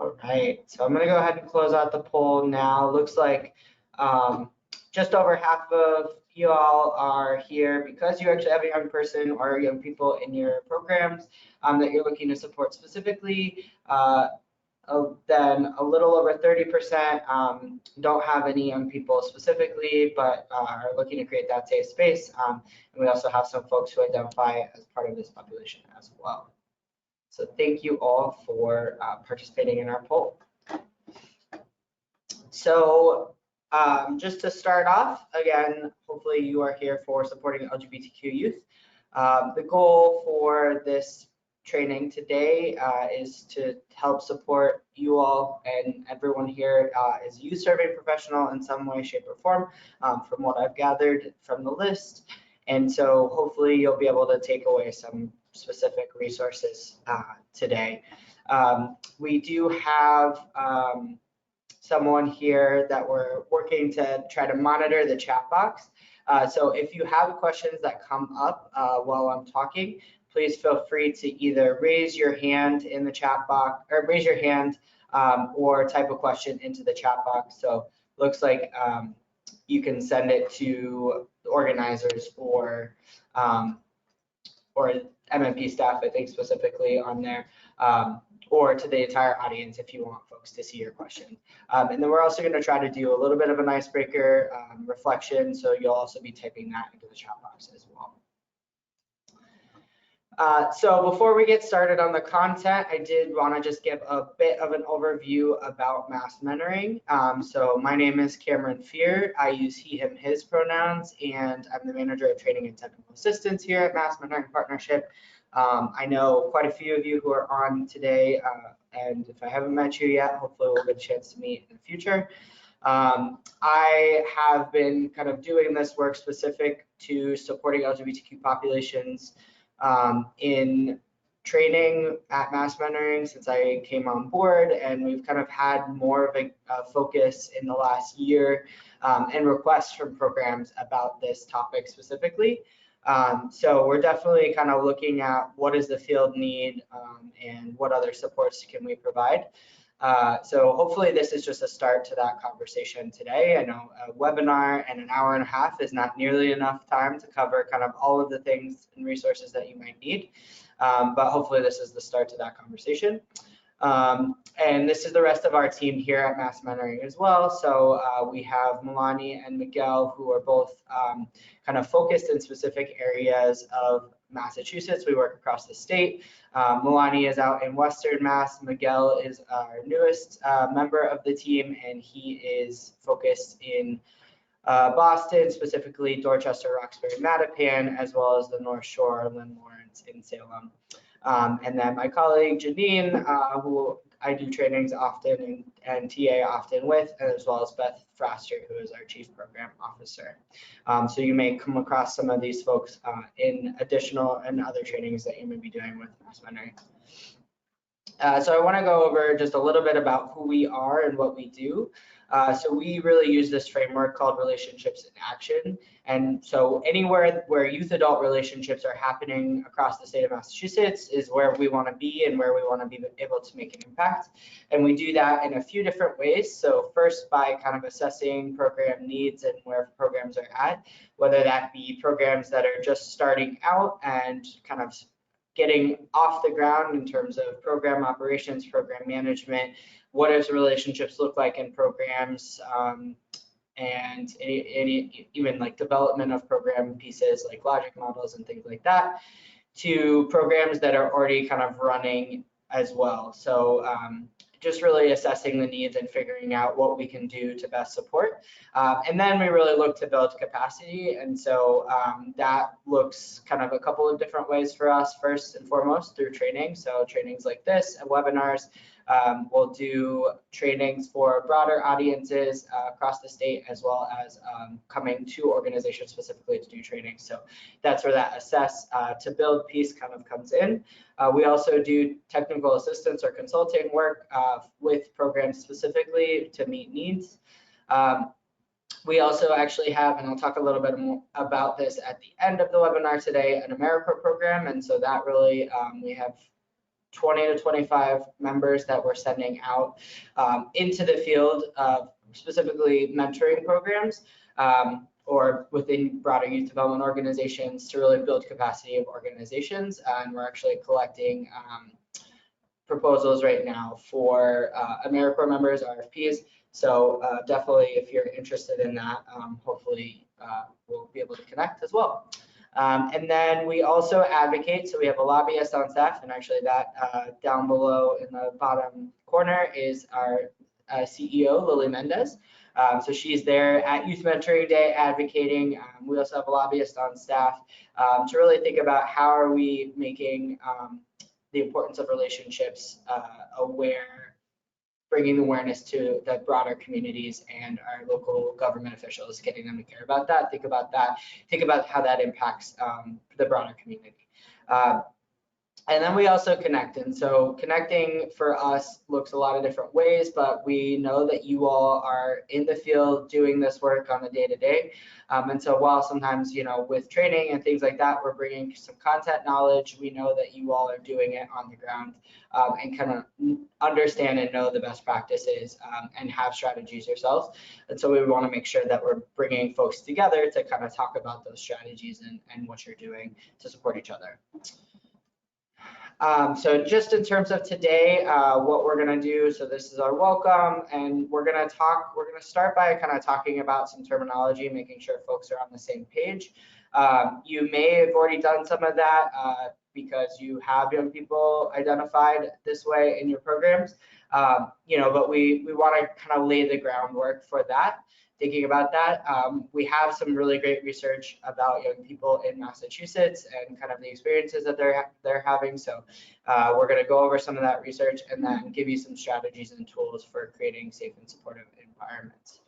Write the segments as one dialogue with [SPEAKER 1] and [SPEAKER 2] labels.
[SPEAKER 1] All right, so I'm going to go ahead and close out the poll now. Looks like just over half of you all are here because you actually have a young person or young people in your programs that you're looking to support specifically. Then a little over 30% don't have any young people specifically, but are looking to create that safe space. And we also have some folks who identify as part of this population as well. So thank you all for participating in our poll. So just to start off, again, hopefully you are here for supporting LGBTQ youth. The goal for this training today is to help support you all, and everyone here is a youth serving professional in some way, shape, or form, from what I've gathered from the list. And so hopefully you'll be able to take away some specific resources today. We do have someone here that we're working to try to monitor the chat box. So if you have questions that come up while I'm talking, please feel free to either raise your hand in the chat box, or raise your hand or type a question into the chat box. So looks like you can send it to the organizers or MMP staff, I think specifically on there, or to the entire audience if you want folks to see your question. And then we're also going to try to do a little bit of an icebreaker reflection, so you'll also be typing that into the chat box as well. So before we get started on the content, I did want to just give a bit of an overview about mass mentoring. So my name is Cameron Fear. I use he, him, his pronouns, and I'm the manager of training and technical assistance here at Mass Mentoring Partnership. I know quite a few of you who are on today, and if I haven't met you yet, hopefully we'll get a chance to meet in the future. I have been kind of doing this work specific to supporting LGBTQ populations in training at Mass Mentoring since I came on board, and we've kind of had more of a focus in the last year and requests from programs about this topic specifically. So we're definitely kind of looking at what does the field need and what other supports can we provide. So hopefully this is just a start to that conversation today. I know a webinar and an hour and a half is not nearly enough time to cover kind of all of the things and resources that you might need, but hopefully this is the start to that conversation. And this is the rest of our team here at Mass Mentoring as well. So we have Milani and Miguel, who are both kind of focused in specific areas of Massachusetts. We work across the state. Milani is out in Western Mass. Miguel is our newest member of the team, and he is focused in Boston, specifically Dorchester, Roxbury, Mattapan, as well as the North Shore, Lynn Lawrence, in Salem. And then my colleague Janine, who I do trainings often and TA often with, as well as Beth Fraster, who is our Chief Program Officer. So you may come across some of these folks in additional and other trainings that you may be doing with Mass Mentoring. So I want to go over just a little bit about who we are and what we do. So we really use this framework called relationships in action. And so anywhere where youth-adult relationships are happening across the state of Massachusetts is where we want to be and where we want to be able to make an impact. And we do that in a few different ways. So first, by kind of assessing program needs and where programs are at, whether that be programs that are just starting out and kind of getting off the ground in terms of program operations, program management, what does relationships look like in programs, and even like development of program pieces like logic models and things like that, to programs that are already kind of running as well. So just really assessing the needs and figuring out what we can do to best support. And then we really look to build capacity. And so that looks kind of a couple of different ways for us. First and foremost, through training. So trainings like this and webinars. We'll do trainings for broader audiences across the state, as well as coming to organizations specifically to do training. So that's where that assess to build piece kind of comes in. We also do technical assistance or consulting work with programs specifically to meet needs. We also actually have, and I'll talk a little bit more about this at the end of the webinar today, an AmeriCorps program. And so that really, we have 20 to 25 members that we're sending out into the field of specifically mentoring programs or within broader youth development organizations to really build capacity of organizations. And we're actually collecting proposals right now for AmeriCorps members, RFPs. So definitely, if you're interested in that, hopefully we'll be able to connect as well. And then we also advocate, so we have a lobbyist on staff, and actually that down below in the bottom corner is our CEO, Lily Mendez. So she's there at Youth Mentoring Day advocating. We also have a lobbyist on staff to really think about how are we making the importance of relationships aware, bringing awareness to the broader communities and our local government officials, getting them to care about that, think about how that impacts the broader community. And then we also connect. And so connecting for us looks a lot of different ways, but we know that you all are in the field doing this work on a day-to-day. And so while sometimes, you know, with training and things like that, we're bringing some content knowledge, we know that you all are doing it on the ground and kind of understand and know the best practices and have strategies yourselves. And so we want to make sure that we're bringing folks together to kind of talk about those strategies and what you're doing to support each other. So just in terms of today, what we're going to do, so this is our welcome, and we're going to start by kind of talking about some terminology, making sure folks are on the same page. You may have already done some of that because you have young people identified this way in your programs, you know, but we want to kind of lay the groundwork for that. Thinking about that, we have some really great research about young people in Massachusetts and kind of the experiences that they're having. So we're going to go over some of that research and then give you some strategies and tools for creating safe and supportive environments.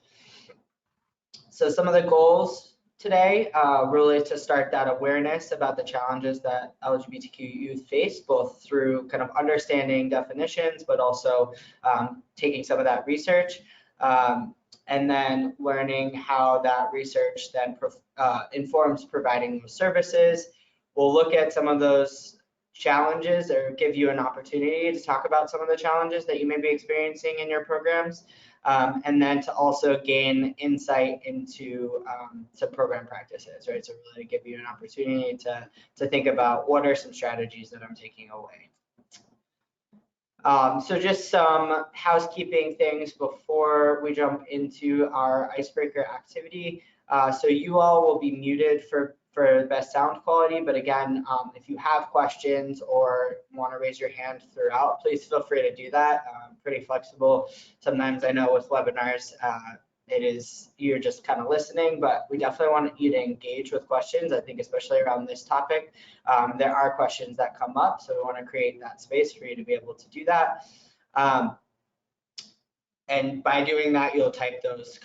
[SPEAKER 1] So some of the goals today really to start that awareness about the challenges that LGBTQ youth face, both through kind of understanding definitions, but also taking some of that research. And then learning how that research then informs providing those services. We'll look at some of those challenges or give you an opportunity to talk about some of the challenges that you may be experiencing in your programs, and then to also gain insight into some program practices, right? So really give you an opportunity to think about what are some strategies that I'm taking away. So just some housekeeping things before we jump into our icebreaker activity. So you all will be muted for best sound quality, but again, if you have questions or want to raise your hand throughout, please feel free to do that. Pretty flexible. Sometimes I know with webinars, you're just kind of listening, but we definitely want you to engage with questions. I think especially around this topic, there are questions that come up, so we want to create that space for you to be able to do that. And by doing that, you'll type those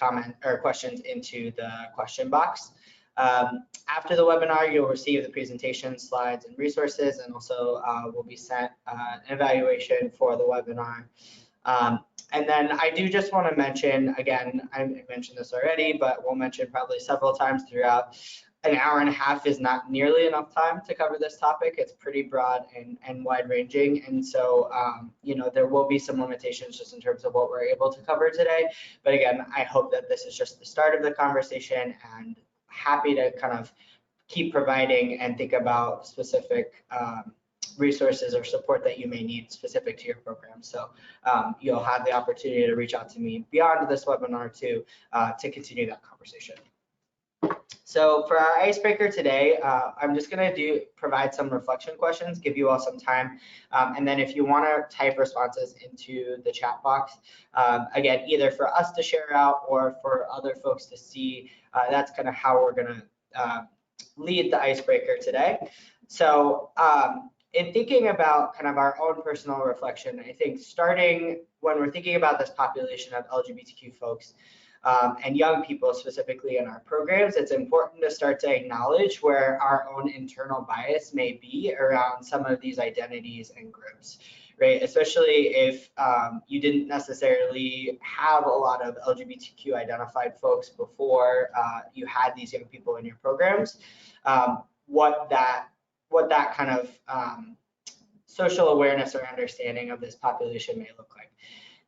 [SPEAKER 1] questions into the question box. After the webinar, you'll receive the presentation slides and resources, and also will be sent an evaluation for the webinar. And then I do just want to mention, again, I mentioned this already, but we'll mention probably several times throughout, an hour and a half is not nearly enough time to cover this topic. It's pretty broad and wide ranging. And so, you know, there will be some limitations just in terms of what we're able to cover today. But again, I hope that this is just the start of the conversation, and happy to kind of keep providing and think about specific resources or support that you may need specific to your program. So you'll have the opportunity to reach out to me beyond this webinar to continue that conversation. So for our icebreaker today, I'm just going to provide some reflection questions, give you all some time, and then if you want to type responses into the chat box, again, either for us to share out or for other folks to see, that's kind of how we're going to lead the icebreaker today. So in thinking about kind of our own personal reflection, I think starting when we're thinking about this population of LGBTQ folks and young people specifically in our programs, it's important to start to acknowledge where our own internal bias may be around some of these identities and groups, right? Especially if you didn't necessarily have a lot of LGBTQ identified folks before you had these young people in your programs, what that kind of social awareness or understanding of this population may look like.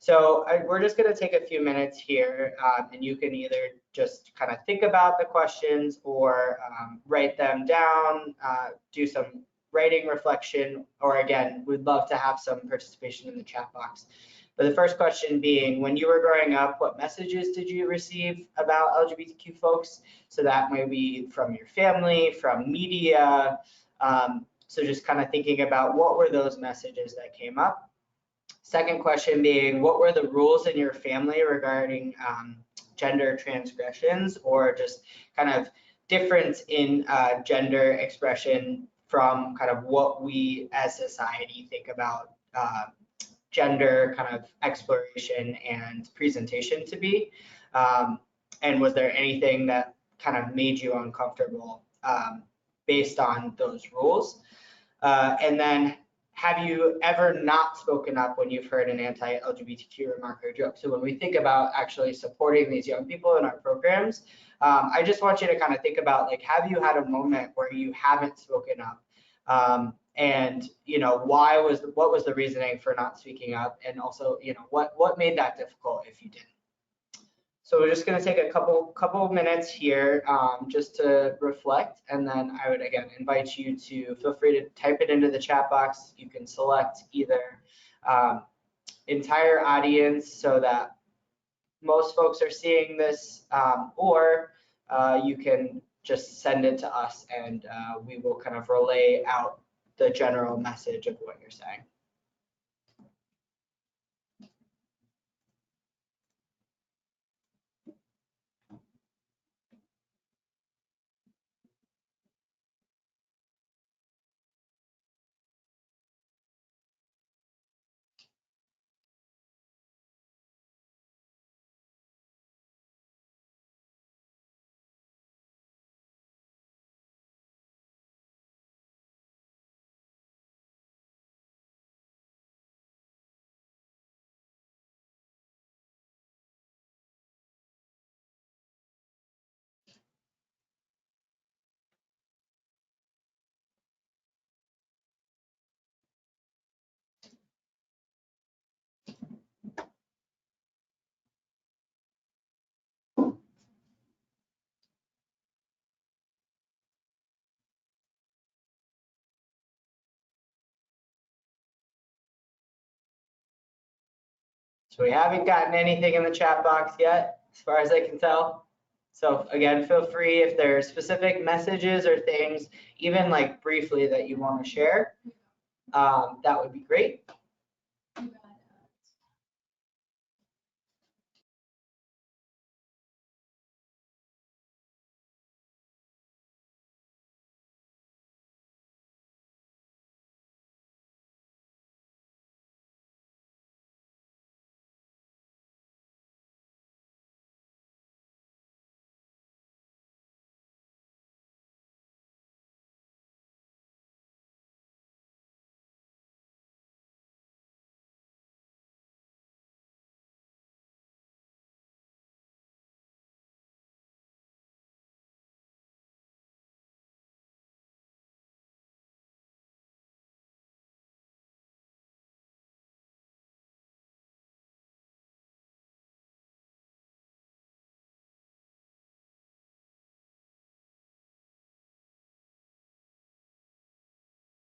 [SPEAKER 1] So we're just going to take a few minutes here, and you can either just kind of think about the questions or write them down, do some writing reflection, or again, we'd love to have some participation in the chat box. But the first question being, when you were growing up, what messages did you receive about LGBTQ folks? So that may be from your family, from media. So just kind of thinking about what were those messages that came up. Second question being, what were the rules in your family regarding gender transgressions or just kind of difference in gender expression from kind of what we as society think about gender kind of exploration and presentation to be? And was there anything that kind of made you uncomfortable based on those rules? And then, have you ever not spoken up when you've heard an anti-LGBTQ remark or joke? So when we think about actually supporting these young people in our programs, I just want you to kind of think about, like, have you had a moment where you haven't spoken up? And what was the reasoning for not speaking up? And also, what made that difficult if you didn't? So we're just going to take a couple of minutes here just to reflect, and then I would again invite you to feel free to type it into the chat box. You can select either entire audience so that most folks are seeing this, or you can just send it to us, and we will kind of relay out the general message of what you're saying. So we haven't gotten anything in the chat box yet, as far as I can tell. So again, feel free if there are specific messages or things, even like briefly that you want to share, that would be great.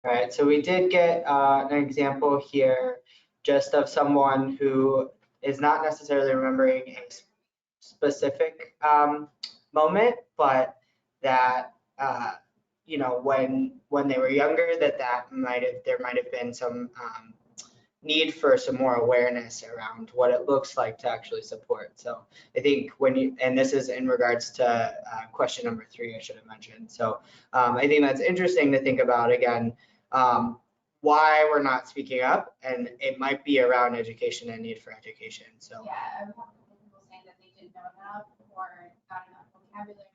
[SPEAKER 1] All right, so we did get an example here just of someone who is not necessarily remembering a specific moment, but that when they were younger, there might have been some need for some more awareness around what it looks like to actually support. So I think and this is in regards to question number 3, I should have mentioned. So I think that's interesting to think about again, why we're not speaking up, and it might be around education and need for education. So
[SPEAKER 2] yeah, I've heard people saying that they didn't know enough or not enough vocabulary.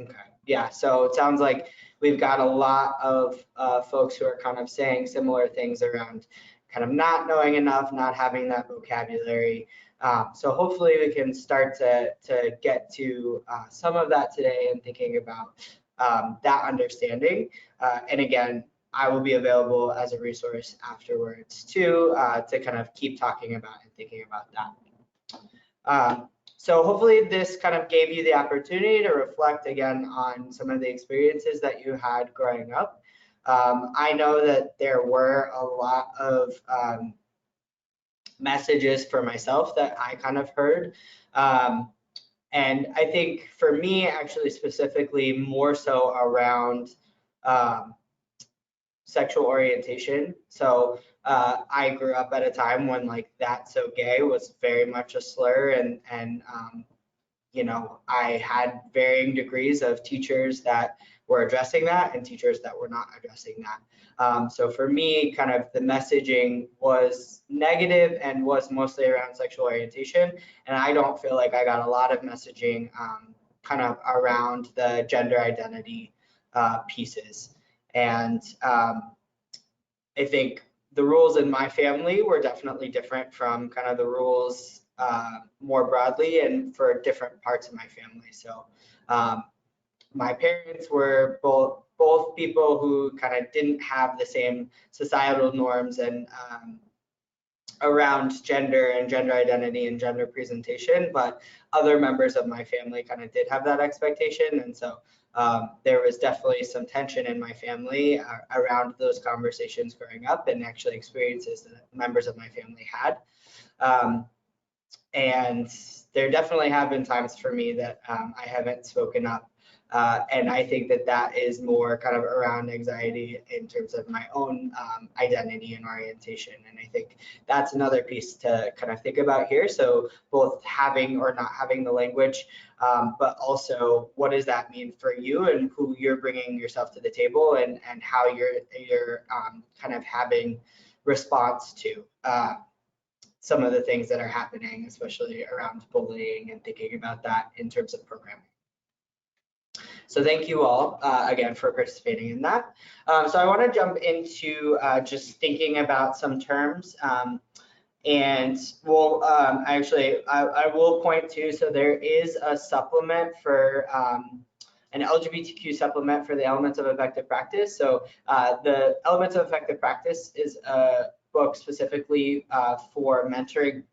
[SPEAKER 1] Okay, yeah, so it sounds like we've got a lot of folks who are kind of saying similar things around kind of not knowing enough, not having that vocabulary. So hopefully we can start to get to some of that today and thinking about that understanding. And again, I will be available as a resource afterwards too, to kind of keep talking about and thinking about that. So hopefully this kind of gave you the opportunity to reflect again on some of the experiences that you had growing up. I know that there were a lot of messages for myself that I kind of heard. And I think for me, actually specifically more so around sexual orientation. So I grew up at a time when like "that's so gay" was very much a slur, and you know, I had varying degrees of teachers that were addressing that and teachers that were not addressing that. So for me, kind of the messaging was negative and was mostly around sexual orientation. And I don't feel like I got a lot of messaging kind of around the gender identity pieces. And I think the rules in my family were definitely different from kind of the rules more broadly and for different parts of my family. So my parents were both people who kind of didn't have the same societal norms and around gender and gender identity and gender presentation, but other members of my family kind of did have that expectation. And so there was definitely some tension in my family around those conversations growing up and actually experiences that members of my family had. And there definitely have been times for me that I haven't spoken up. And I think that that is more kind of around anxiety in terms of my own identity and orientation. And I think that's another piece to kind of think about here. So both having or not having the language, but also what does that mean for you and who you're bringing yourself to the table and how you're kind of having response to some of the things that are happening, especially around bullying and thinking about that in terms of programming. So thank you all again for participating in that. So I want to jump into just thinking about some terms. And we'll I will point to, so there is a supplement for an LGBTQ supplement for the Elements of Effective Practice. So the Elements of Effective Practice is a book specifically for mentoring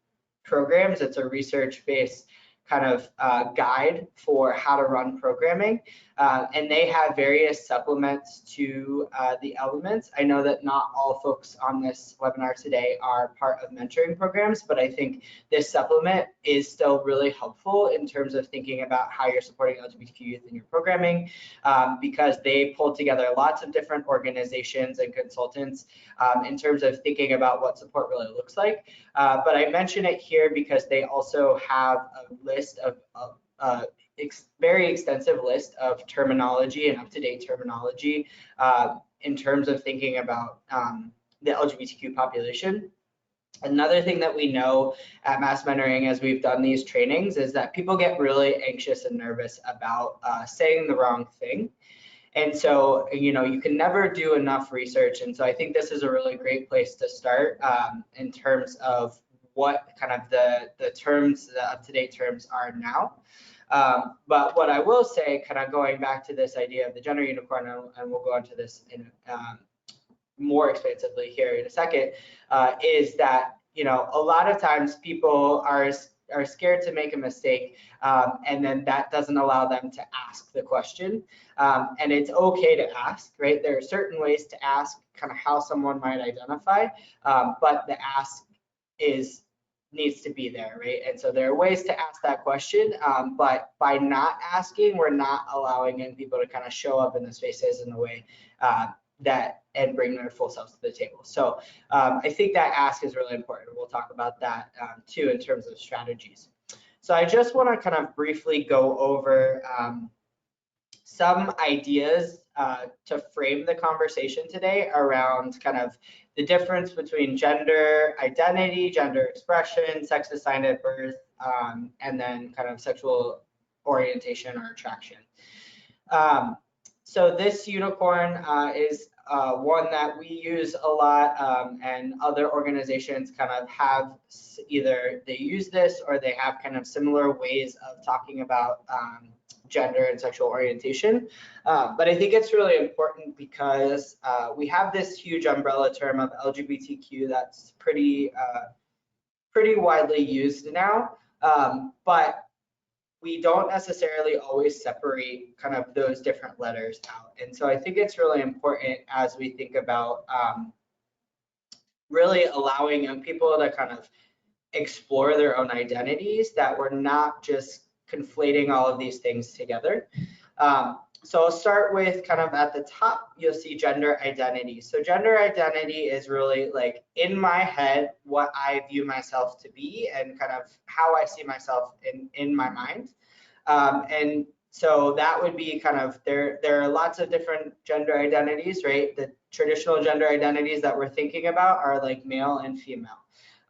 [SPEAKER 1] programs. It's a research-based kind of guide for how to run programming. And they have various supplements to the elements. I know that not all folks on this webinar today are part of mentoring programs, but I think this supplement is still really helpful in terms of thinking about how you're supporting LGBTQ youth in your programming, because they pulled together lots of different organizations and consultants in terms of thinking about what support really looks like. But I mention it here because they also have a list of very extensive list of terminology and up-to-date terminology in terms of thinking about the LGBTQ population. Another thing that we know at Mass Mentoring as we've done these trainings is that people get really anxious and nervous about saying the wrong thing. And so, you know, you can never do enough research. And so I think this is a really great place to start in terms of what kind of the terms, the up-to-date terms are now. But what I will say, kind of going back to this idea of the gender unicorn, and we'll go into this in more expansively here in a second, is that, you know, a lot of times people are scared to make a mistake, and then that doesn't allow them to ask the question. And it's okay to ask, right? There are certain ways to ask kind of how someone might identify, but the ask needs to be there, right? And so there are ways to ask that question, but by not asking, we're not allowing in people to kind of show up in the spaces in a way that and bring their full selves to the table. So I think that ask is really important. We'll talk about that too in terms of strategies. So I just want to kind of briefly go over some ideas to frame the conversation today around kind of the difference between gender identity, gender expression, sex assigned at birth, and then kind of sexual orientation or attraction. So this unicorn is one that we use a lot, and other organizations kind of have either they use this or they have kind of similar ways of talking about gender and sexual orientation. But I think it's really important because we have this huge umbrella term of LGBTQ that's pretty widely used now, but we don't necessarily always separate kind of those different letters out. And so I think it's really important as we think about really allowing young people to kind of explore their own identities, that we're not just conflating all of these things together. So I'll start with kind of at the top, you'll see gender identity. So gender identity is really like in my head, what I view myself to be and kind of how I see myself in my mind. And so that would be kind of, there are lots of different gender identities, right? The traditional gender identities that we're thinking about are like male and female.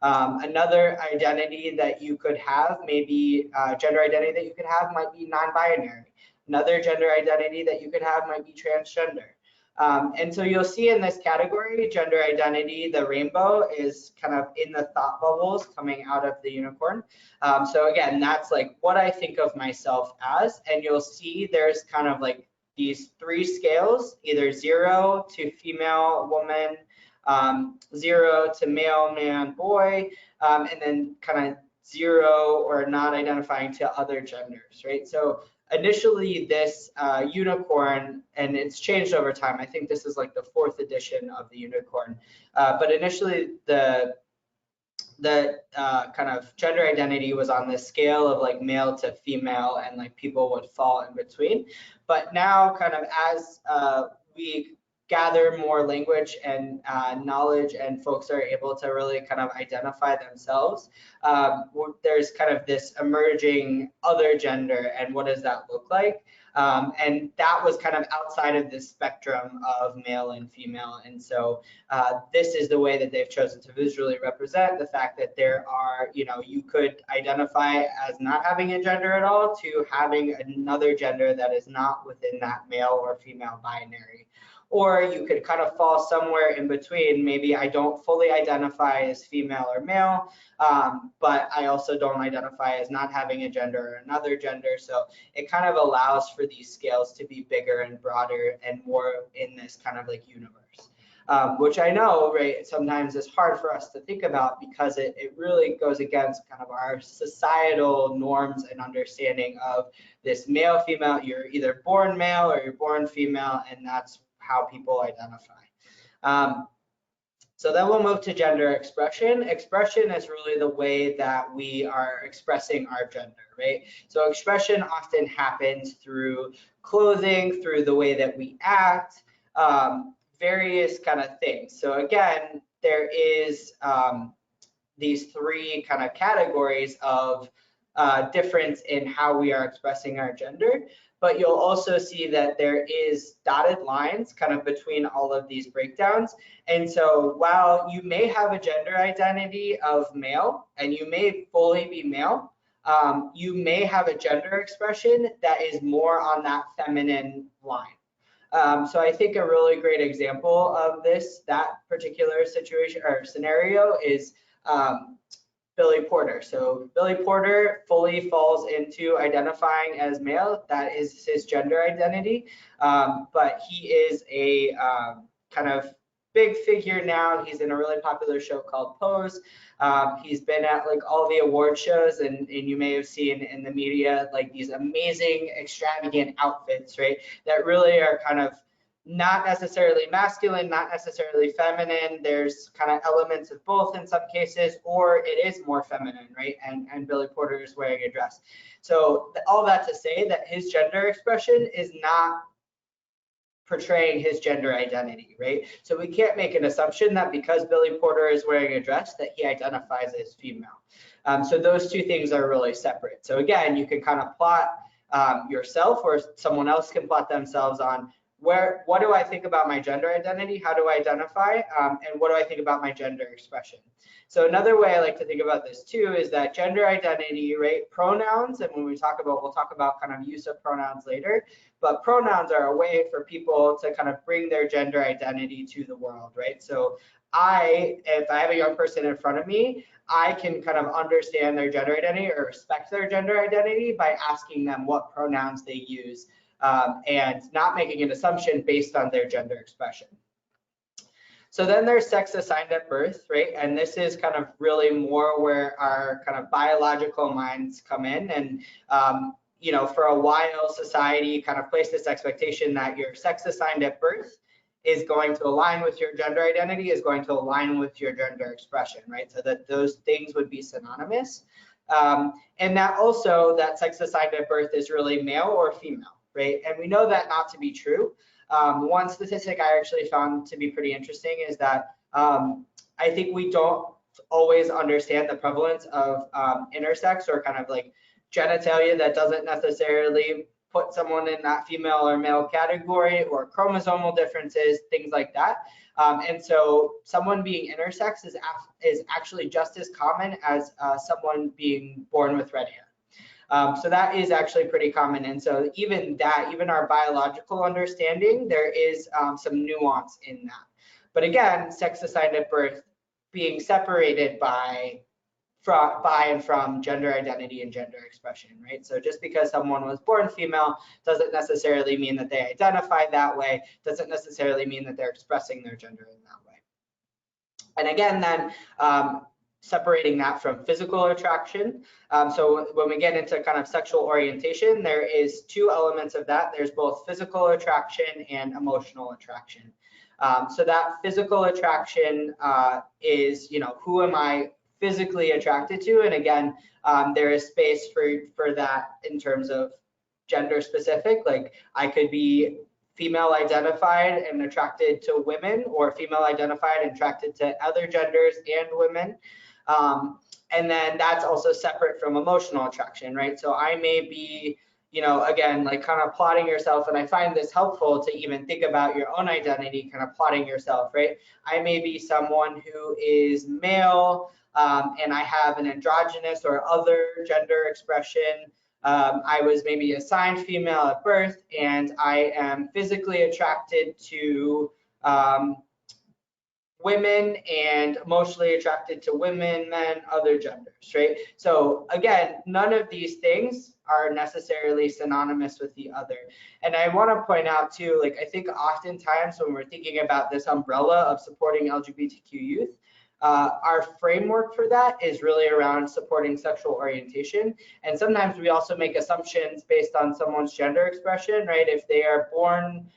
[SPEAKER 1] Another identity that you could have, maybe gender identity that you could have might be non-binary. Another gender identity that you could have might be transgender. And so you'll see in this category, gender identity, the rainbow is kind of in the thought bubbles coming out of the unicorn. So again, that's like what I think of myself as, and you'll see there's kind of like these three scales, either 0 to female, woman, 0 to male, man, boy, and then kind of 0 or not identifying to other genders, right? So initially this unicorn, and it's changed over time. I think this is like the 4th edition of the unicorn, but initially the kind of gender identity was on this scale of like male to female, and like people would fall in between. But now kind of as we gather more language and knowledge, and folks are able to really kind of identify themselves, there's kind of this emerging other gender, and what does that look like? And that was kind of outside of this spectrum of male and female. And so this is the way that they've chosen to visually represent the fact that there are, you know, you could identify as not having a gender at all to having another gender that is not within that male or female binary. Or you could kind of fall somewhere in between. Maybe I don't fully identify as female or male, but I also don't identify as not having a gender or another gender. So it kind of allows for these scales to be bigger and broader and more in this kind of like universe, which I know, right, sometimes is hard for us to think about because it really goes against kind of our societal norms and understanding of this male, female. You're either born male or you're born female, and that's how people identify. So then we'll move to gender expression. Expression is really the way that we are expressing our gender, right? So expression often happens through clothing, through the way that we act, various kind of things. So again, there is these three kind of categories of difference in how we are expressing our gender. But you'll also see that there is dotted lines kind of between all of these breakdowns. And so while you may have a gender identity of male and you may fully be male, you may have a gender expression that is more on that feminine line. So I think a really great example of this, that particular situation or scenario is Billy Porter. So Billy Porter fully falls into identifying as male. That is his gender identity. But he is a kind of big figure now. He's in a really popular show called Pose. He's been at like all the award shows, and you may have seen in the media like these amazing extravagant outfits, right? That really are kind of not necessarily masculine, not necessarily feminine. There's kind of elements of both in some cases, or it is more feminine, right? And Billy Porter is wearing a dress. So all that to say that his gender expression is not portraying his gender identity, right? So we can't make an assumption that because Billy Porter is wearing a dress that he identifies as female. So those two things are really separate. So again, you can kind of plot yourself, or someone else can plot themselves on what do I think about my gender identity? How do I identify? And what do I think about my gender expression? So another way I like to think about this too is that gender identity, right? Pronouns, and when we'll talk about kind of use of pronouns later, but pronouns are a way for people to kind of bring their gender identity to the world, right? So if I have a young person in front of me, I can kind of understand their gender identity or respect their gender identity by asking them what pronouns they use, and not making an assumption based on their gender expression. So then there's sex assigned at birth, right? And this is kind of really more where our kind of biological minds come in. And, for a while, society kind of placed this expectation that your sex assigned at birth is going to align with your gender identity, is going to align with your gender expression, right? So that those things would be synonymous. And that also, that sex assigned at birth is really male or female, right? And we know that not to be true. One statistic I actually found to be pretty interesting is that I think we don't always understand the prevalence of intersex or kind of like genitalia that doesn't necessarily put someone in that female or male category, or chromosomal differences, things like that. And so someone being intersex is actually just as common as someone being born with red hair. So that is actually pretty common. And so even our biological understanding, there is some nuance in that. But again, sex assigned at birth being separated by and from gender identity and gender expression, right? So just because someone was born female doesn't necessarily mean that they identify that way, doesn't necessarily mean that they're expressing their gender in that way. And again, then separating that from physical attraction. So when we get into kind of sexual orientation, there is two elements of that. There's both physical attraction and emotional attraction. So that physical attraction is, who am I physically attracted to? And again, there is space for that in terms of gender specific. Like I could be female identified and attracted to women, or female identified and attracted to other genders and women. And then that's also separate from emotional attraction, right? So I may be, again, like kind of plotting yourself, and I find this helpful to even think about your own identity, kind of plotting yourself, right? I may be someone who is male, and I have an androgynous or other gender expression. I was maybe assigned female at birth, and I am physically attracted to women and emotionally attracted to women, men, other genders, right? So again, none of these things are necessarily synonymous with the other. And I want to point out too, like I think oftentimes when we're thinking about this umbrella of supporting LGBTQ youth, our framework for that is really around supporting sexual orientation. And sometimes we also make assumptions based on someone's gender expression, right? If they are born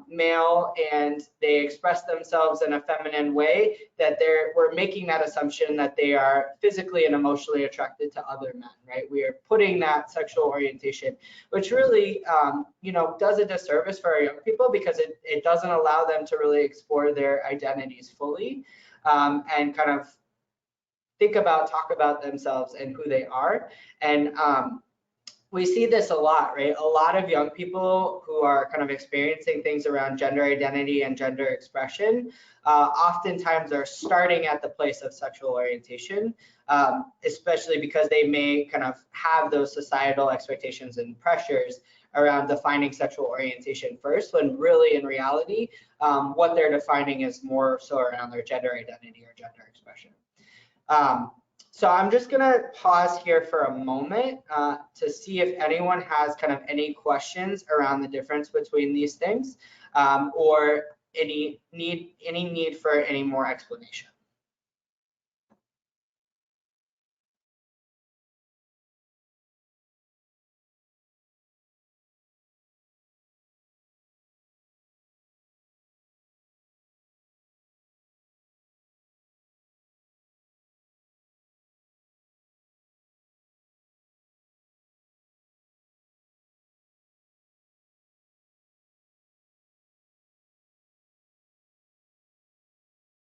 [SPEAKER 1] male and they express themselves in a feminine way, that we're making that assumption that they are physically and emotionally attracted to other men, right? We are putting that sexual orientation, which really, does a disservice for our young people, because it doesn't allow them to really explore their identities fully, and kind of talk about themselves and who they are. And we see this a lot, right? A lot of young people who are kind of experiencing things around gender identity and gender expression, oftentimes are starting at the place of sexual orientation, especially because they may kind of have those societal expectations and pressures around defining sexual orientation first, when really in reality, what they're defining is more so around their gender identity or gender expression. So I'm just going to pause here for a moment to see if anyone has kind of any questions around the difference between these things, or any need for any more explanation.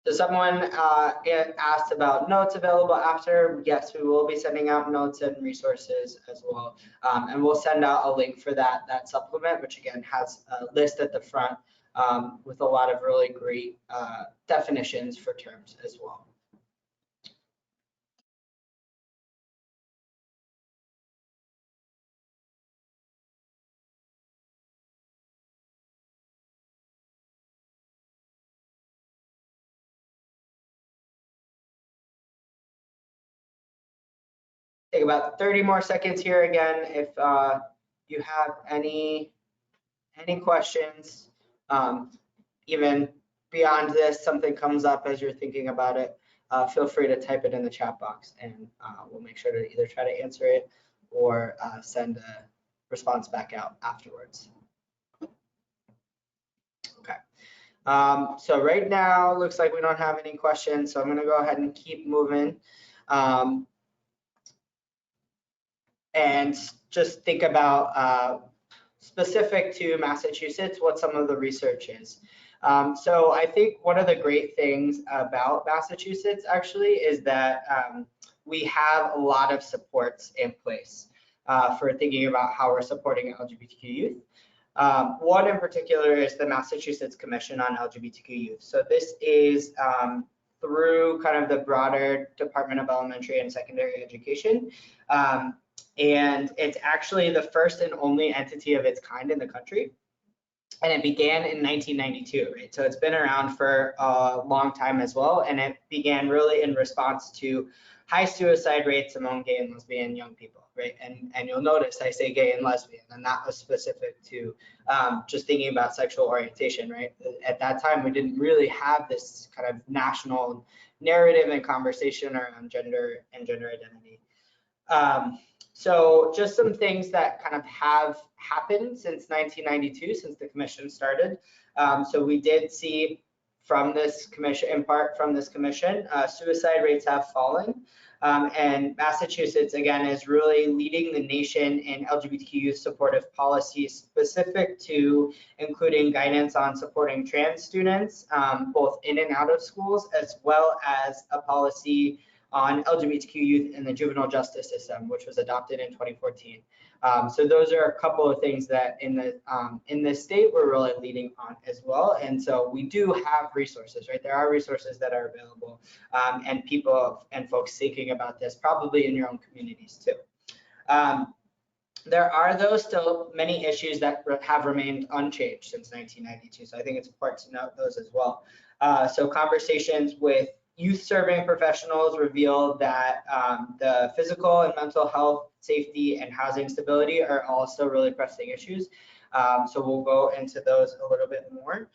[SPEAKER 1] So someone asked about notes available after. Yes, we will be sending out notes and resources as well. And we'll send out a link for that supplement, which again has a list at the front with a lot of really great definitions for terms as well. take about 30 more seconds here again. If you have any questions, even beyond this, something comes up as you're thinking about it, feel free to type it in the chat box, and we'll make sure to either try to answer it or send a response back out afterwards. Okay. So right now, looks like we don't have any questions, so I'm going to go ahead and keep moving. And just think about specific to Massachusetts, what some of the research is. So I think one of the great things about Massachusetts actually is that we have a lot of supports in place for thinking about how we're supporting LGBTQ youth. One in particular is the Massachusetts Commission on LGBTQ Youth. So this is through kind of the broader Department of Elementary and Secondary Education. And it's actually the first and only entity of its kind in the country. And it began in 1992, right? So it's been around for a long time as well. And it began really in response to high suicide rates among gay and lesbian young people, right? And you'll notice I say gay and lesbian, and that was specific to just thinking about sexual orientation, right? At that time, we didn't really have this kind of national narrative and conversation around gender and gender identity. So just some things that kind of have happened since 1992, since the commission started. So we did see from this commission, in part from this commission, suicide rates have fallen. And Massachusetts, again, is really leading the nation in LGBTQ youth supportive policies specific to including guidance on supporting trans students, both in and out of schools, as well as a policy on LGBTQ youth in the juvenile justice system, which was adopted in 2014. So those are a couple of things that in the state we're really leading on as well. And so we do have resources, right? There are resources that are available, and people and folks thinking about this probably in your own communities too. There are though still many issues that have remained unchanged since 1992. So I think it's important to note those as well. So conversations with youth serving professionals reveal that the physical and mental health, safety, and housing stability are also really pressing issues. So we'll go into those a little bit more.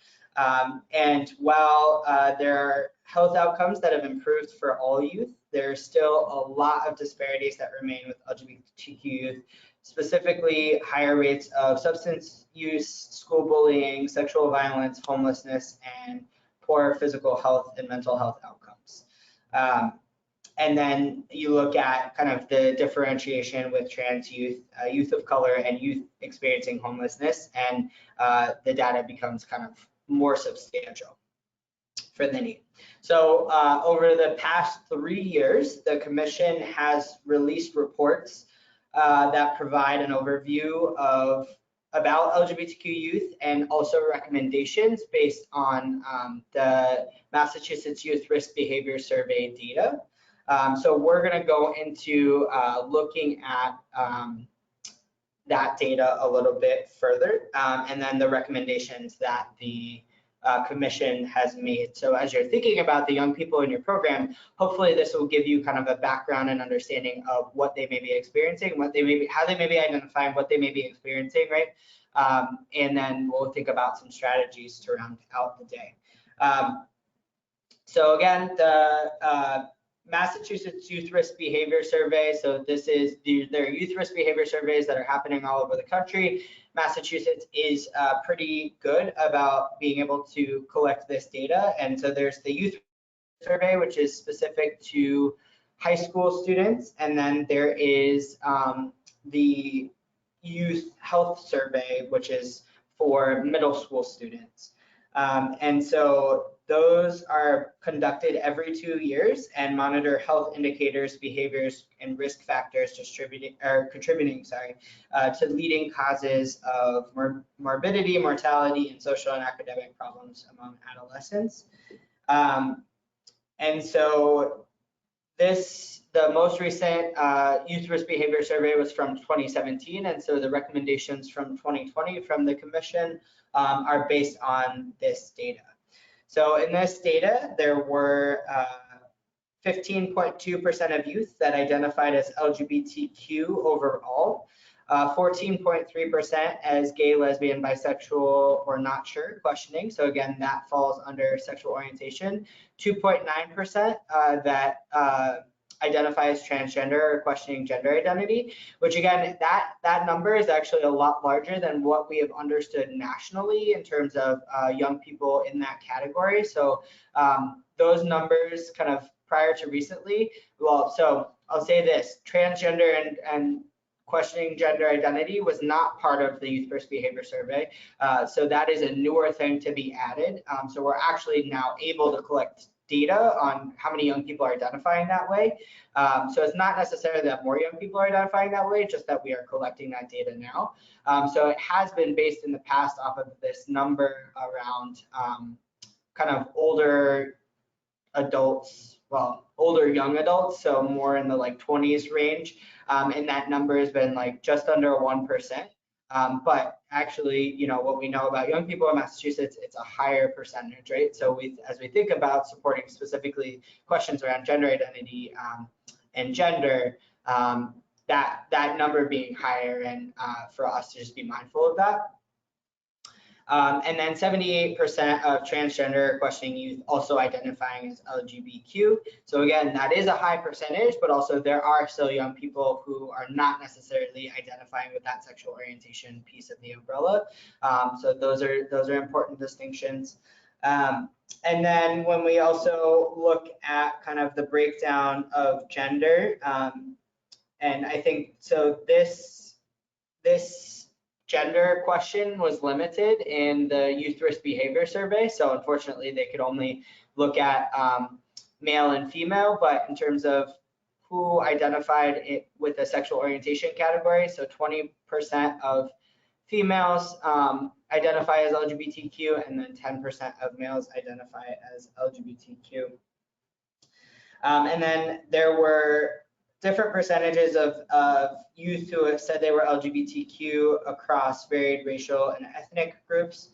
[SPEAKER 1] And while there are health outcomes that have improved for all youth, there's still a lot of disparities that remain with LGBTQ youth, specifically higher rates of substance use, school bullying, sexual violence, homelessness, and poor physical health and mental health outcomes. And then you look at kind of the differentiation with trans youth, youth of color, and youth experiencing homelessness, and the data becomes kind of more substantial for the need. So over the past 3 years, the commission has released reports that provide an overview about LGBTQ youth and also recommendations based on the Massachusetts Youth Risk Behavior Survey data. So we're going to go into looking at that data a little bit further, and then the recommendations that the commission has made. So as you're thinking about the young people in your program, hopefully this will give you kind of a background and understanding of what they may be experiencing, what they may be, how they may be identifying what they may be experiencing, right? And then we'll think about some strategies to round out the day. So again, the Massachusetts Youth Risk Behavior Survey. So this is their youth risk behavior surveys that are happening all over the country. Massachusetts is pretty good about being able to collect this data. And so there's the youth survey, which is specific to high school students. And then there is the youth health survey, which is for middle school students. And so those are conducted every 2 years and monitor health indicators, behaviors, and risk factors contributing to leading causes of morbidity, mortality, and social and academic problems among adolescents. And so the most recent youth risk behavior survey was from 2017, and so the recommendations from 2020 from the commission are based on this data. So in this data, there were 15.2% of youth that identified as LGBTQ overall, 14.3% as gay, lesbian, bisexual, or not sure, questioning. So again, that falls under sexual orientation. 2.9% that identify as transgender or questioning gender identity, which again, that number is actually a lot larger than what we have understood nationally in terms of young people in that category. So those numbers kind of prior to recently, well, so I'll say this, transgender and questioning gender identity was not part of the Youth Risk Behavior Survey. So that is a newer thing to be added. So we're actually now able to collect data on how many young people are identifying that way. So it's not necessarily that more young people are identifying that way, just that we are collecting that data now. So it has been based in the past off of this number around kind of older adults, well, older young adults, so more in the like 20s range. And that number has been like just under 1%. But actually, you know, what we know about young people in Massachusetts, it's a higher percentage, right? So as we think about supporting specifically questions around gender identity and gender, that number being higher, and for us to just be mindful of that. And then 78% of transgender questioning youth also identifying as LGBTQ. So again, that is a high percentage, but also there are still young people who are not necessarily identifying with that sexual orientation piece of the umbrella. So those are important distinctions. And then when we also look at kind of the breakdown of gender, and I think so this gender question was limited in the Youth Risk Behavior Survey. So unfortunately, they could only look at male and female, but in terms of who identified it with the sexual orientation category, so 20% of females identify as LGBTQ, and then 10% of males identify as LGBTQ. And then there were different percentages of youth who have said they were LGBTQ across varied racial and ethnic groups.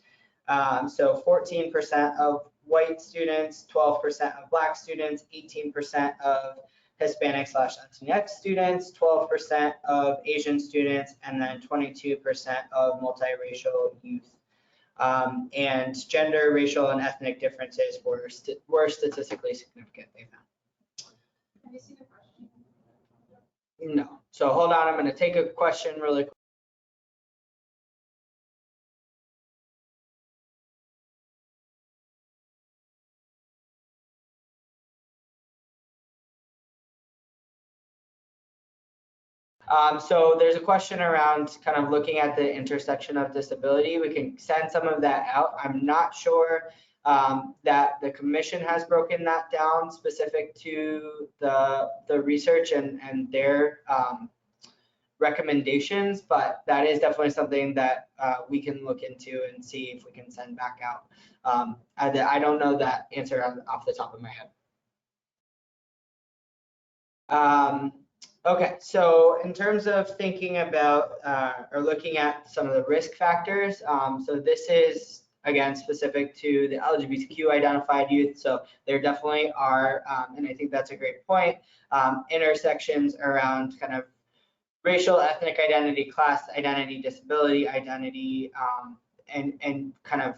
[SPEAKER 1] So 14% of white students, 12% of Black students, 18% of Hispanic/Latinx students, 12% of Asian students, and then 22% of multiracial youth. And gender, racial, and ethnic differences were statistically significant, they found.
[SPEAKER 2] Have you seen the question?
[SPEAKER 1] No. So hold on, I'm going to take a question really quick. So there's a question around kind of looking at the intersection of disability. We can send some of that out. I'm not sure that the commission has broken that down specific to the research and their recommendations, but that is definitely something that we can look into and see if we can send back out. I don't know that answer off the top of my head. Okay, so in terms of thinking about or looking at some of the risk factors, so this is again specific to the LGBTQ identified youth. So there definitely are, and I think that's a great point, intersections around kind of racial, ethnic identity, class identity, disability identity, and kind of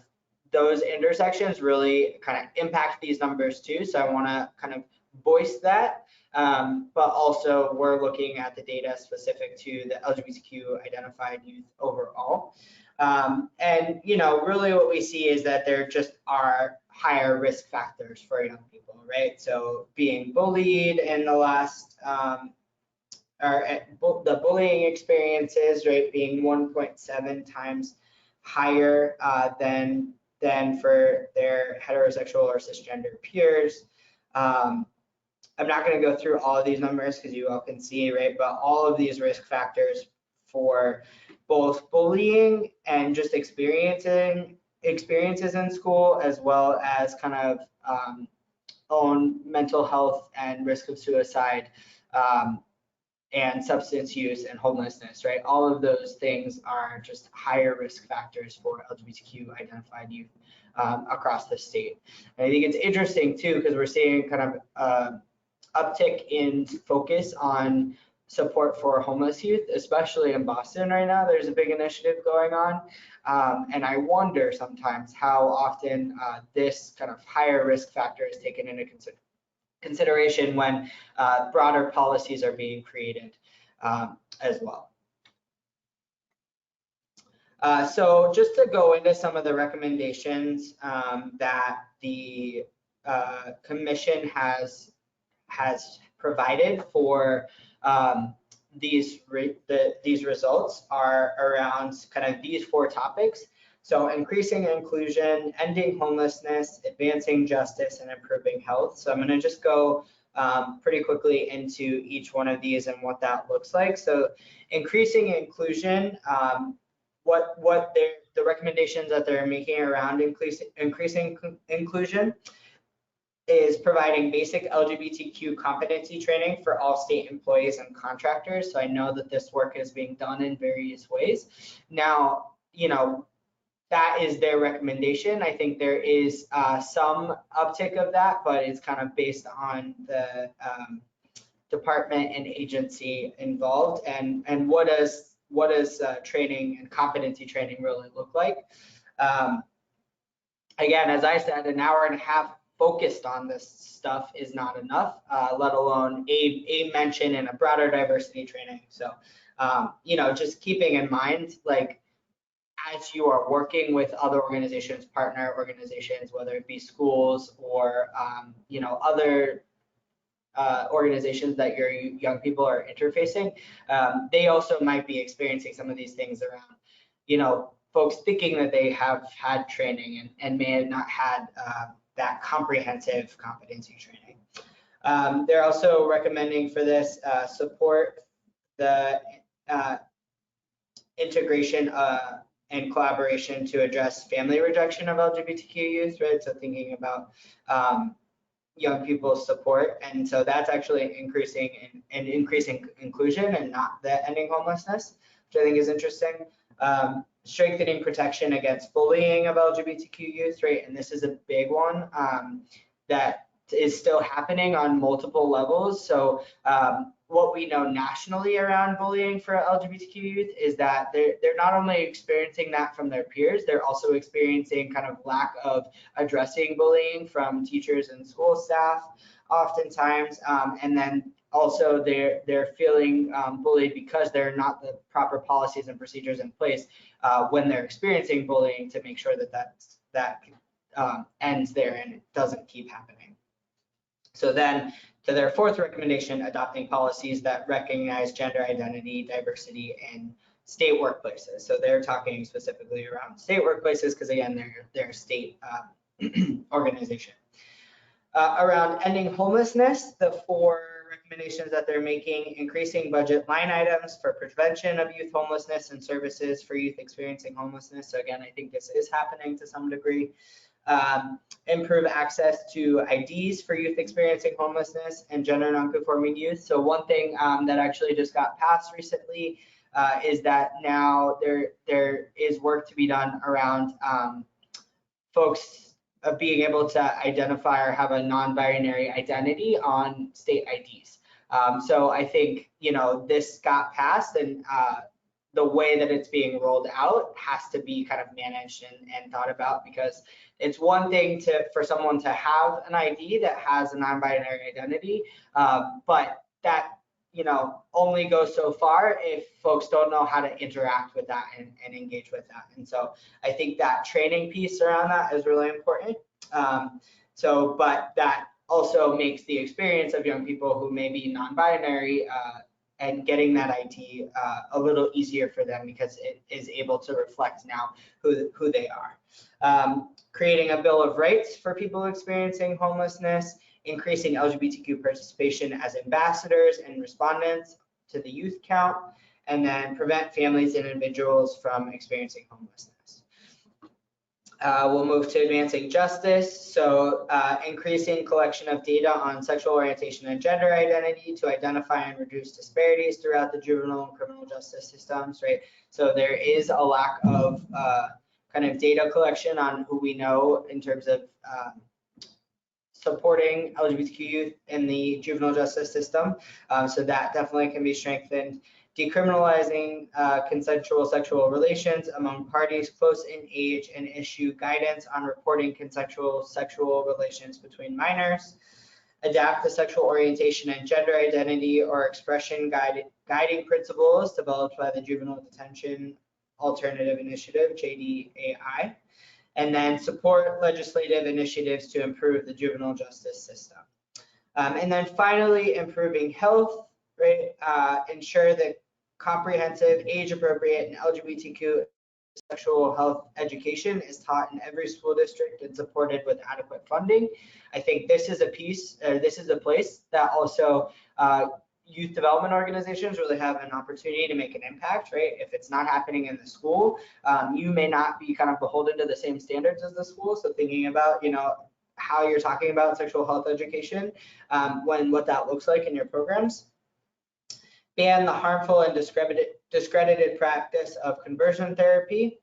[SPEAKER 1] those intersections really kind of impact these numbers too. So I want to kind of voice that. But also we're looking at the data specific to the LGBTQ identified youth overall. And, you know, really what we see is that there just are higher risk factors for young people, right? So being bullied in the last, the bullying experiences, right, being 1.7 times higher than for their heterosexual or cisgender peers. I'm not going to go through all of these numbers because you all can see, right? But all of these risk factors for both bullying and just experiences in school, as well as kind of own mental health and risk of suicide, and substance use and homelessness, right? All of those things are just higher risk factors for LGBTQ identified youth across the state. And I think it's interesting too, because we're seeing kind of uptick in focus on support for homeless youth, especially in Boston right now. There's a big initiative going on. And I wonder sometimes how often this kind of higher risk factor is taken into consideration when broader policies are being created as well. So just to go into some of the recommendations that the commission has provided for these results are around kind of these 4 topics. So increasing inclusion, ending homelessness, advancing justice, and improving health. So I'm going to just go pretty quickly into each one of these and what that looks like. So increasing inclusion, the recommendations that they're making around increasing inclusion is providing basic LGBTQ competency training for all state employees and contractors. So I know that this work is being done in various ways. Now, you know, that is their recommendation. I think there is some uptick of that, but it's kind of based on the department and agency involved, and what does training and competency training really look like. Again, as I said, an hour and a half focused on this stuff is not enough, let alone a mention in a broader diversity training. So, you know, just keeping in mind, like, as you are working with other organizations, partner organizations, whether it be schools or, you know, other organizations that your young people are interfacing, they also might be experiencing some of these things around, you know, folks thinking that they have had training and may have not had that comprehensive competency training. They're also recommending for this support the integration and collaboration to address family rejection of LGBTQ youth, right? So thinking about young people's support, and so that's actually increasing inclusion and not the ending homelessness, which I think is interesting. Strengthening protection against bullying of LGBTQ youth, right? And this is a big one that is still happening on multiple levels. So what we know nationally around bullying for LGBTQ youth is that they're not only experiencing that from their peers, they're also experiencing kind of lack of addressing bullying from teachers and school staff oftentimes, and then also they're feeling bullied because there are not the proper policies and procedures in place when they're experiencing bullying to make sure that ends there and it doesn't keep happening. So then to their 4th recommendation, adopting policies that recognize gender identity, diversity in state workplaces. So they're talking specifically around state workplaces because, again, they're a state organization. Around ending homelessness, the 4 recommendations that they're making: increasing budget line items for prevention of youth homelessness and services for youth experiencing homelessness. So again, I think this is happening to some degree. Improve access to IDs for youth experiencing homelessness and gender nonconforming youth. So one thing that actually just got passed recently is that now there is work to be done around folks being able to identify or have a non-binary identity on state IDs. So I think, you know, this got passed, and the way that it's being rolled out has to be kind of managed and thought about, because it's one thing for someone to have an ID that has a non-binary identity, but that, you know, only goes so far if folks don't know how to interact with that and engage with that. And so I think that training piece around that is really important. But that also makes the experience of young people who may be non-binary and getting that ID a little easier for them, because it is able to reflect now who they are. Creating a Bill of Rights for people experiencing homelessness, increasing LGBTQ participation as ambassadors and respondents to the youth count, and then prevent families and individuals from experiencing homelessness. We'll move to advancing justice. So increasing collection of data on sexual orientation and gender identity to identify and reduce disparities throughout the juvenile and criminal justice systems, right? So there is a lack of kind of data collection on who we know in terms of supporting LGBTQ youth in the juvenile justice system. So that definitely can be strengthened. Decriminalizing consensual sexual relations among parties close in age and issue guidance on reporting consensual sexual relations between minors. Adapt the sexual orientation and gender identity or expression guiding principles developed by the Juvenile Detention Alternative Initiative, JDAI. And then support legislative initiatives to improve the juvenile justice system. And then finally, improving health, right? Ensure that comprehensive, age-appropriate, and LGBTQ sexual health education is taught in every school district and supported with adequate funding. I think this is a piece, this is a place that also youth development organizations really have an opportunity to make an impact, right? If it's not happening in the school, you may not be kind of beholden to the same standards as the school. So thinking about, you know, how you're talking about sexual health education, what that looks like in your programs. Ban the harmful and discredited practice of conversion therapy.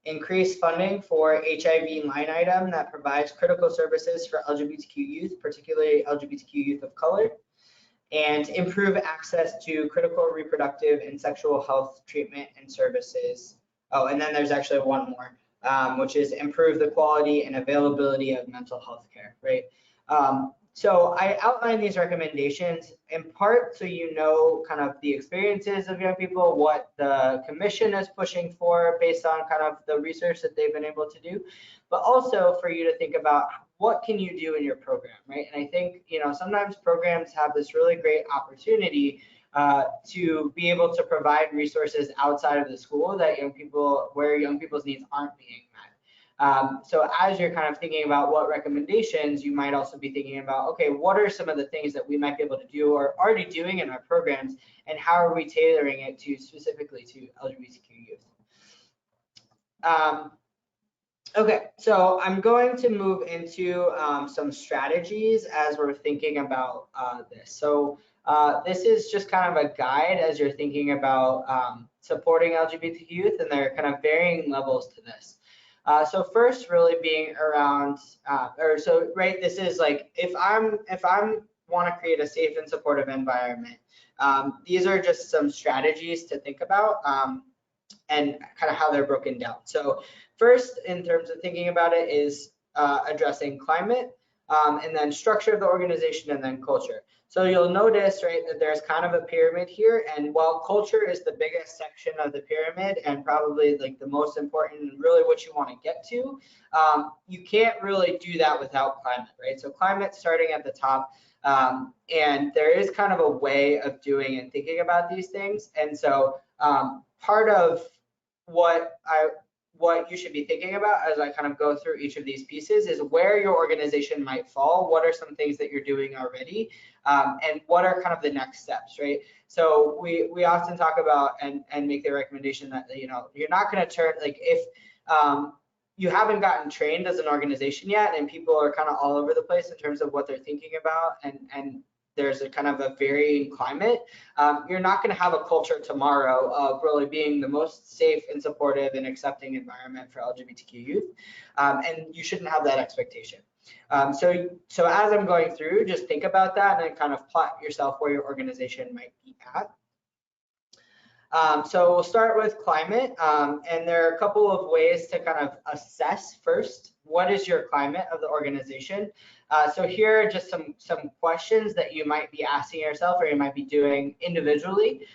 [SPEAKER 1] Increase funding for HIV line item that provides critical services for LGBTQ youth, particularly LGBTQ youth of color. And improve access to critical reproductive and sexual health treatment and services. Oh, and then there's actually one more, which is improve the quality and availability of mental health care, right? So I outlined these recommendations in part so you know kind of the experiences of young people, what the commission is pushing for based on kind of the research that they've been able to do, but also for you to think about what can you do in your program, right? And I think, you know, sometimes programs have this really great opportunity to be able to provide resources outside of the school that where young people's needs aren't being met. So as you're kind of thinking about what recommendations, you might also be thinking about, okay, what are some of the things that we might be able to do or already doing in our programs, and how are we tailoring it to specifically to LGBTQ youth? Okay, so I'm going to move into some strategies as we're thinking about this. So this is just kind of a guide as you're thinking about supporting LGBTQ youth, and there are kind of varying levels to this. So first, really being around, right, this is like if I'm want to create a safe and supportive environment, these are just some strategies to think about and kind of how they're broken down. So first, in terms of thinking about it, is addressing climate, and then structure of the organization, and then culture. So you'll notice, right, that there's kind of a pyramid here, and while culture is the biggest section of the pyramid and probably like the most important and really what you want to get to, you can't really do that without climate, right? So climate starting at the top, and there is kind of a way of doing and thinking about these things. And so part of what you should be thinking about as I kind of go through each of these pieces is where your organization might fall, what are some things that you're doing already, and what are kind of the next steps, right? So we often talk about and make the recommendation that, you know, you're not going to turn, like if you haven't gotten trained as an organization yet and people are kind of all over the place in terms of what they're thinking about, and there's a kind of a varying climate, you're not going to have a culture tomorrow of really being the most safe and supportive and accepting environment for LGBTQ youth, and you shouldn't have that expectation. So as I'm going through, just think about that and kind of plot yourself where your organization might be at. So we'll start with climate, and there are a couple of ways to kind of assess first, what is your climate of the organization? So here are just some questions that you might be asking yourself or you might be doing individually.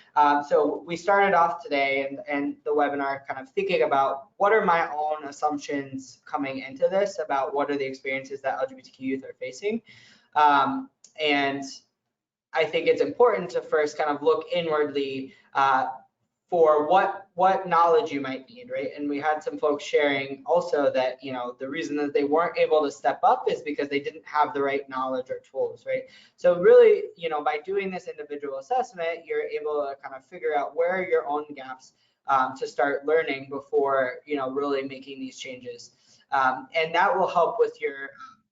[SPEAKER 1] So we started off today and the webinar kind of thinking about what are my own assumptions coming into this about what are the experiences that LGBTQ youth are facing. And I think it's important to first kind of look inwardly for what knowledge you might need, right? And we had some folks sharing also that, you know, the reason that they weren't able to step up is because they didn't have the right knowledge or tools, right? So really, you know, by doing this individual assessment, you're able to kind of figure out where are your own gaps to start learning before, you know, really making these changes. And that will help with your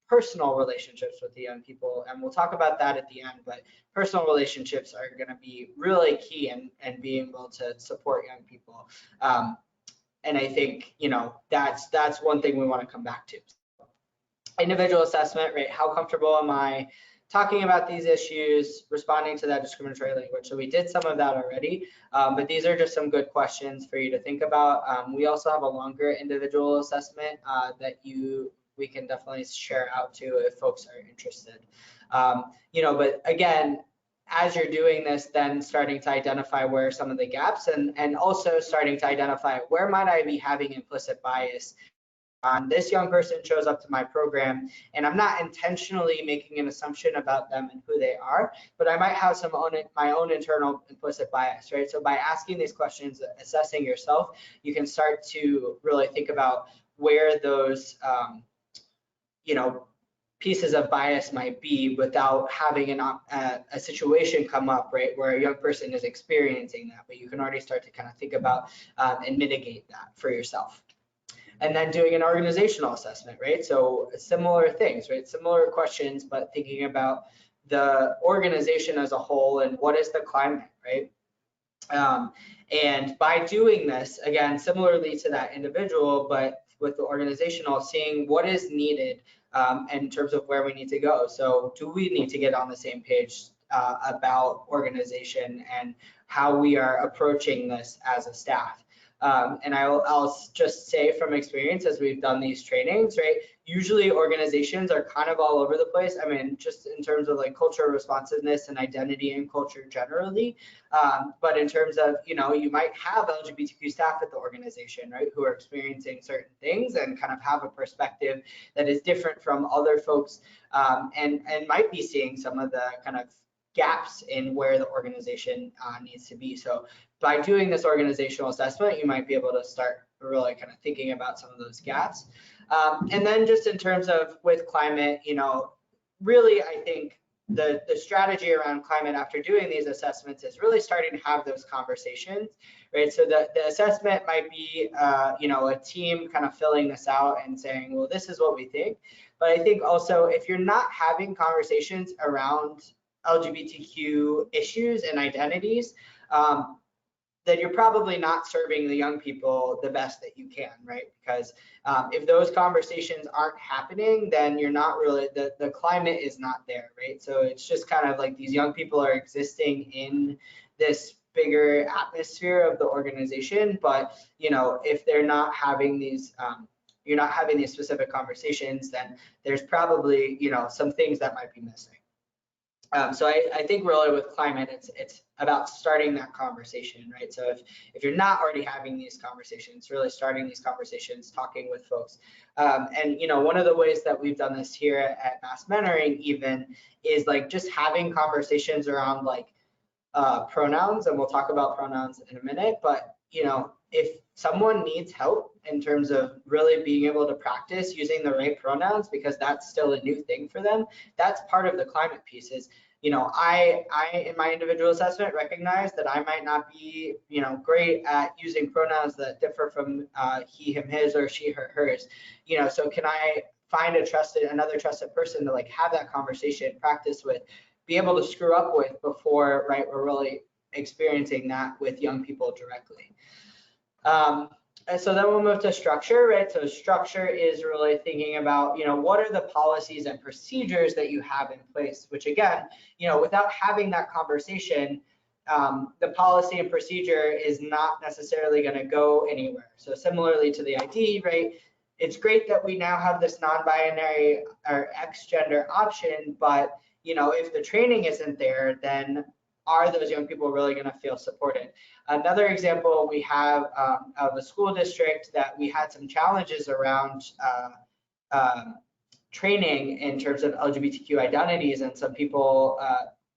[SPEAKER 1] personal relationships with the young people, and we'll talk about that at the end, but personal relationships are going to be really key in being able to support young people. And I think, you know, that's one thing we want to come back to. individual assessment, right? How comfortable am I talking about these issues, responding to that discriminatory language? So we did some of that already, but these are just some good questions for you to think about. We also have a longer individual assessment that we can definitely share out to if folks are interested. But again, as you're doing this, then starting to identify where some of the gaps and also starting to identify where might I be having implicit bias. This young person shows up to my program and I'm not intentionally making an assumption about them and who they are, but I might have my own internal implicit bias, right? So by asking these questions, assessing yourself, you can start to really think about where those, pieces of bias might be without having a situation come up, right, where a young person is experiencing that, but you can already start to kind of think about and mitigate that for yourself. And then doing an organizational assessment, right? So similar things, right? Similar questions, but thinking about the organization as a whole and what is the climate, right? And by doing this, again, similarly to that individual, but with the organizational, seeing what is needed in terms of where we need to go. So do we need to get on the same page about organization and how we are approaching this as a staff? And I'll just say from experience, as we've done these trainings, right, usually organizations are kind of all over the place. I mean, just in terms of like cultural responsiveness and identity and culture generally. But in terms of, you might have LGBTQ staff at the organization, right, who are experiencing certain things and kind of have a perspective that is different from other folks and might be seeing some of the kind of gaps in where the organization needs to be. So by doing this organizational assessment, you might be able to start really kind of thinking about some of those gaps. And then just in terms of with climate, really, I think the strategy around climate after doing these assessments is really starting to have those conversations, right? So the assessment might be, a team kind of filling this out and saying, well, this is what we think. But I think also if you're not having conversations around LGBTQ issues and identities, then you're probably not serving the young people the best that you can, right? Because if those conversations aren't happening, then you're not really, the climate is not there, right? So it's just kind of like these young people are existing in this bigger atmosphere of the organization, but if they're not having these, you're not having these specific conversations, then there's probably some things that might be missing. So I think really with climate, it's about starting that conversation, right? So if you're not already having these conversations, really starting these conversations, talking with folks. And one of the ways that we've done this here at Mass Mentoring even is like just having conversations around like pronouns, and we'll talk about pronouns in a minute, but if someone needs help in terms of really being able to practice using the right pronouns, because that's still a new thing for them, that's part of the climate piece. Is I in my individual assessment recognize that I might not be great at using pronouns that differ from he, him, his, or she, her, hers. So can I find another trusted person to like have that conversation, practice with, be able to screw up with before, right, we're really experiencing that with young people directly. And so then we'll move to structure, right? So structure is really thinking about, what are the policies and procedures that you have in place, which again, without having that conversation, the policy and procedure is not necessarily going to go anywhere. So similarly to the ID, right? It's great that we now have this non-binary or X-gender option, but if the training isn't there, then are those young people really going to feel supported? Another example we have of a school district that we had some challenges around training in terms of LGBTQ identities, and some people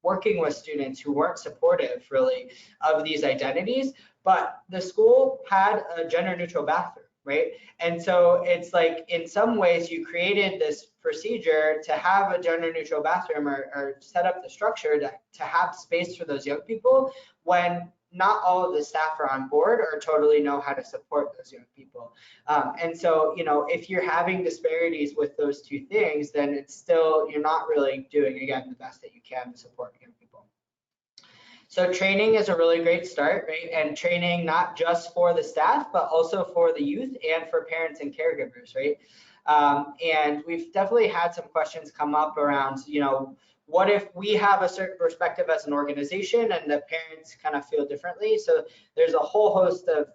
[SPEAKER 1] working with students who weren't supportive really of these identities, but the school had a gender neutral bathroom, right? And so it's like, in some ways you created this procedure to have a gender neutral bathroom or set up the structure to have space for those young people, when not all of the staff are on board or totally know how to support those young people. And so, if you're having disparities with those two things, then it's still, you're not really doing, again, the best that you can to support young people. So training is a really great start, right? And training not just for the staff, but also for the youth and for parents and caregivers, right? And we've definitely had some questions come up around, what if we have a certain perspective as an organization and the parents kind of feel differently? So there's a whole host of,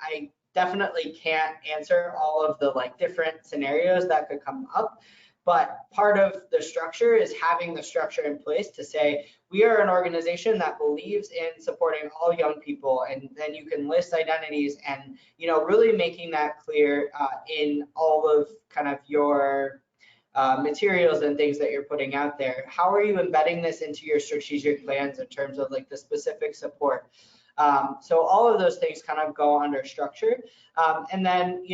[SPEAKER 1] I definitely can't answer all of the different scenarios that could come up. But part of the structure is having the structure in place to say, we are an organization that believes in supporting all young people, and then you can list identities and, really making that clear in all of kind of your materials and things that you're putting out there. How are you embedding this into your strategic plans in terms of the specific support? So all of those things kind of go under structure. And then,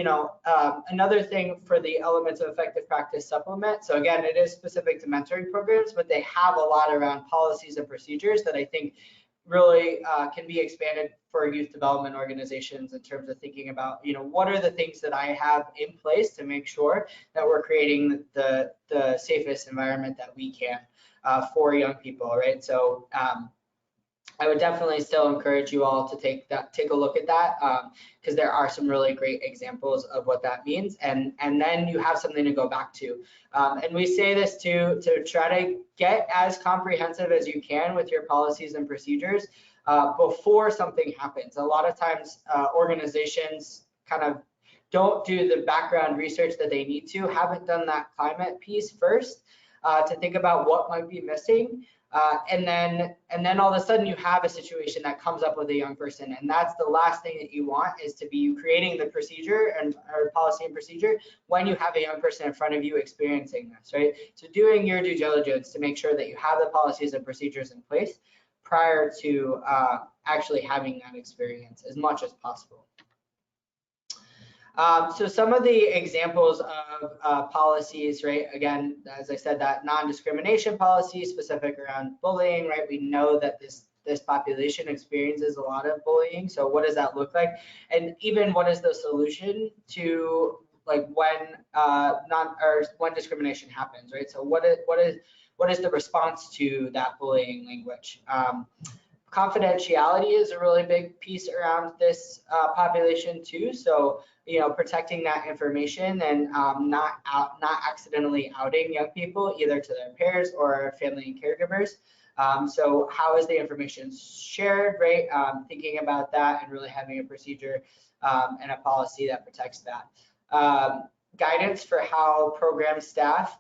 [SPEAKER 1] another thing for the elements of effective practice supplement. So again, it is specific to mentoring programs, but they have a lot around policies and procedures that I think really can be expanded for youth development organizations in terms of thinking about, what are the things that I have in place to make sure that we're creating the safest environment that we can for young people, right? So I would definitely still encourage you all to take a look at that, because there are some really great examples of what that means, and then you have something to go back to. And we say this to try to get as comprehensive as you can with your policies and procedures before something happens. A lot of times organizations kind of don't do the background research that they need to, haven't done that climate piece first to think about what might be missing. And then all of a sudden you have a situation that comes up with a young person, and that's the last thing that you want, is to be creating the procedure or policy and procedure when you have a young person in front of you experiencing this, right? So doing your due diligence to make sure that you have the policies and procedures in place prior to actually having that experience as much as possible. So some of the examples of policies, right? Again, as I said, that non-discrimination policy specific around bullying, right? We know that this population experiences a lot of bullying. So what does that look like? And even what is the solution to when discrimination happens, right? So what is the response to that bullying language? Confidentiality is a really big piece around this population too. So, protecting that information and not accidentally outing young people either to their peers or family and caregivers. So how is the information shared, right? Thinking about that and really having a procedure and a policy that protects that. Guidance for how program staff,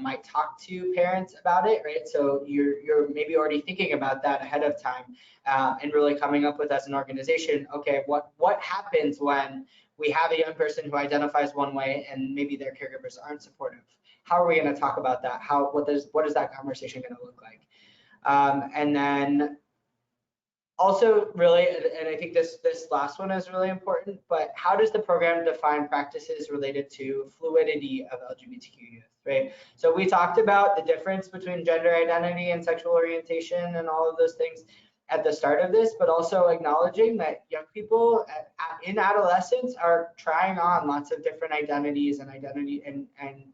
[SPEAKER 1] might talk to parents about it, right? So you're maybe already thinking about that ahead of time and really coming up with, as an organization, okay, what happens when we have a young person who identifies one way and maybe their caregivers aren't supportive? How are we going to talk about that? What is that conversation going to look like? And then also really, and I think this last one is really important, but how does the program define practices related to fluidity of LGBTQ youth, right? So we talked about the difference between gender identity and sexual orientation and all of those things at the start of this, but also acknowledging that young people in adolescence are trying on lots of different identities and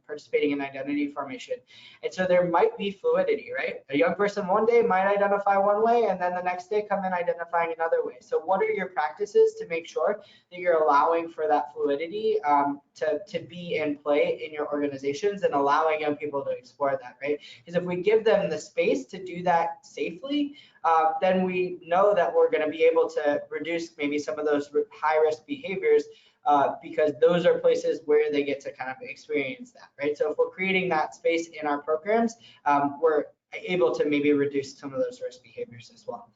[SPEAKER 1] participating in identity formation. And so there might be fluidity, right? A young person one day might identify one way and then the next day come in identifying another way. So what are your practices to make sure that you're allowing for that fluidity to be in play in your organizations and allowing young people to explore that, right? Because if we give them the space to do that safely, then we know that we're going to be able to reduce maybe some of those high-risk behaviors because those are places where they get to kind of experience that, right? So if we're creating that space in our programs, we're able to maybe reduce some of those risk behaviors as well.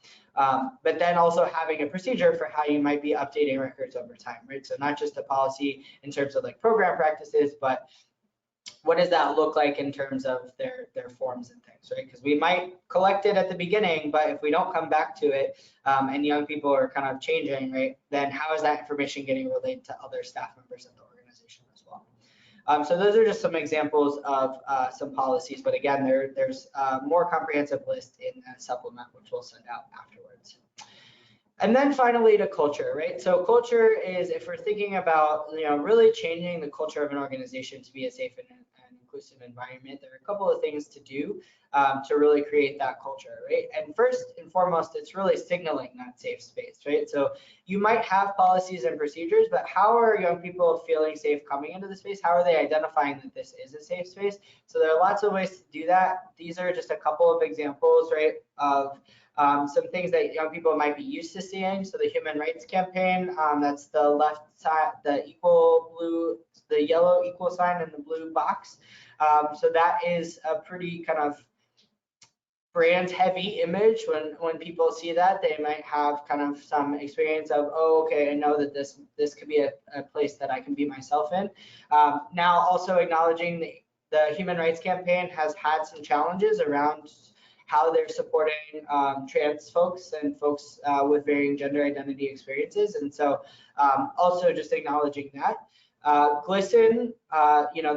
[SPEAKER 1] But then also having a procedure for how you might be updating records over time, right? So not just a policy in terms of program practices, but what does that look like in terms of their forms and things, right? Because we might collect it at the beginning, but if we don't come back to it and young people are kind of changing, right, then how is that information getting relayed to other staff members of the organization as well? So those are just some examples of some policies, but again, there's a more comprehensive list in the supplement, which we'll send out afterwards. And then finally to culture, right? So culture is, if we're thinking about, really changing the culture of an organization to be a safe and inclusive environment, there are a couple of things to do to really create that culture, right? And first and foremost, it's really signaling that safe space, right? So you might have policies and procedures, but how are young people feeling safe coming into the space? How are they identifying that this is a safe space? So there are lots of ways to do that. These are just a couple of examples, right, of some things that young people might be used to seeing. So the Human Rights Campaign, that's the left side, the yellow equal sign and the blue box. So that is a pretty kind of brand heavy image. When people see that, they might have kind of some experience of, oh, okay, I know that this could be a place that I can be myself in. Now also acknowledging the Human Rights Campaign has had some challenges around how they're supporting trans folks and folks with varying gender identity experiences. And so also just acknowledging that. GLSEN,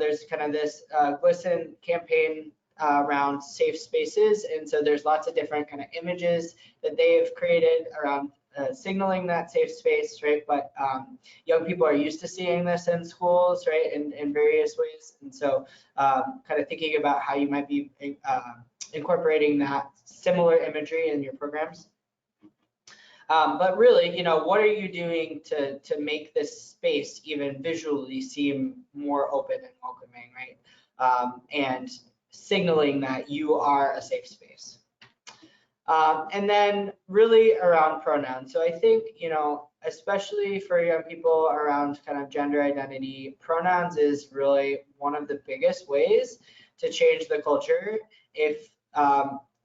[SPEAKER 1] there's kind of this GLSEN campaign around safe spaces. And so there's lots of different kind of images that they have created around signaling that safe space, right? But young people are used to seeing this in schools, right, in various ways. And so kind of thinking about how you might be incorporating that similar imagery in your programs. But really, what are you doing to make this space even visually seem more open and welcoming, right? And signaling that you are a safe space. And then really around pronouns. So I think, especially for young people around kind of gender identity, pronouns is really one of the biggest ways to change the culture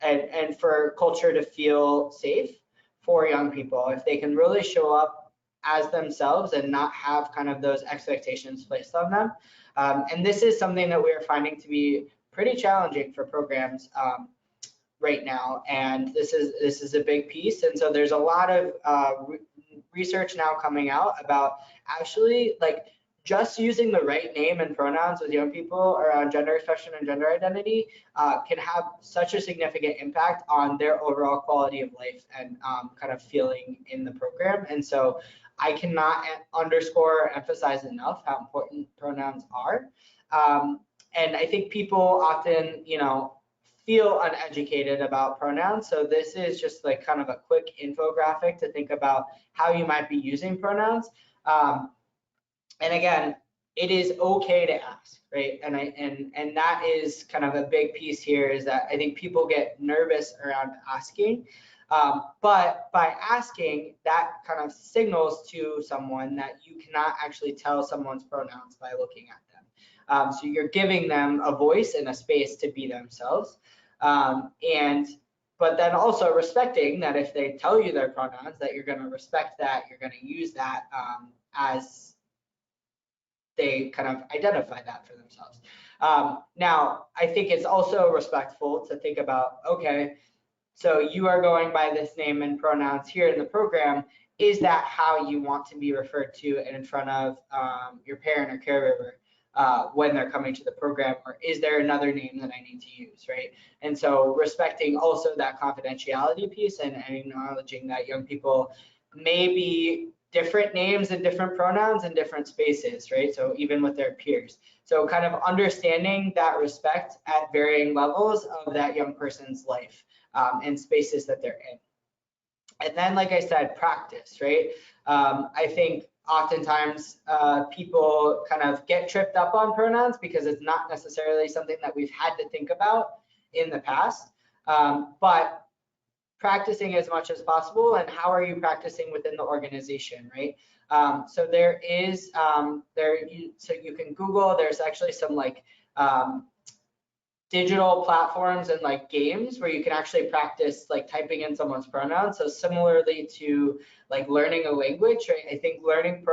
[SPEAKER 1] and for culture to feel safe for young people. If they can really show up as themselves and not have kind of those expectations placed on them. And this is something that we are finding to be pretty challenging for programs right now, and this is a big piece. And so there's a lot of research now coming out about actually just using the right name and pronouns with young people around gender expression and gender identity can have such a significant impact on their overall quality of life and kind of feeling in the program. And so I cannot underscore or emphasize enough how important pronouns are. And I think people often, feel uneducated about pronouns. So this is just kind of a quick infographic to think about how you might be using pronouns. And again, it is okay to ask, right? And that is kind of a big piece here, is that I think people get nervous around asking. But by asking, that kind of signals to someone that you cannot actually tell someone's pronouns by looking at them. So you're giving them a voice and a space to be themselves. But then also respecting that if they tell you their pronouns, that you're going to respect that, you're going to use that as they kind of identify that for themselves. Now, I think it's also respectful to think about, okay, so you are going by this name and pronouns here in the program. Is that how you want to be referred to in front of your parent or caregiver when they're coming to the program, or is there another name that I need to use, right? And so respecting also that confidentiality piece and acknowledging that young people may be different names and different pronouns in different spaces, right? So even with their peers. So kind of understanding that respect at varying levels of that young person's life and spaces that they're in. And then, like I said, practice, right? I think oftentimes people kind of get tripped up on pronouns because it's not necessarily something that we've had to think about in the past. But practicing as much as possible, and how are you practicing within the organization, right? So there is so you can Google. There's actually some digital platforms and games where you can actually practice typing in someone's pronouns. So similarly to learning a language, right? I think learning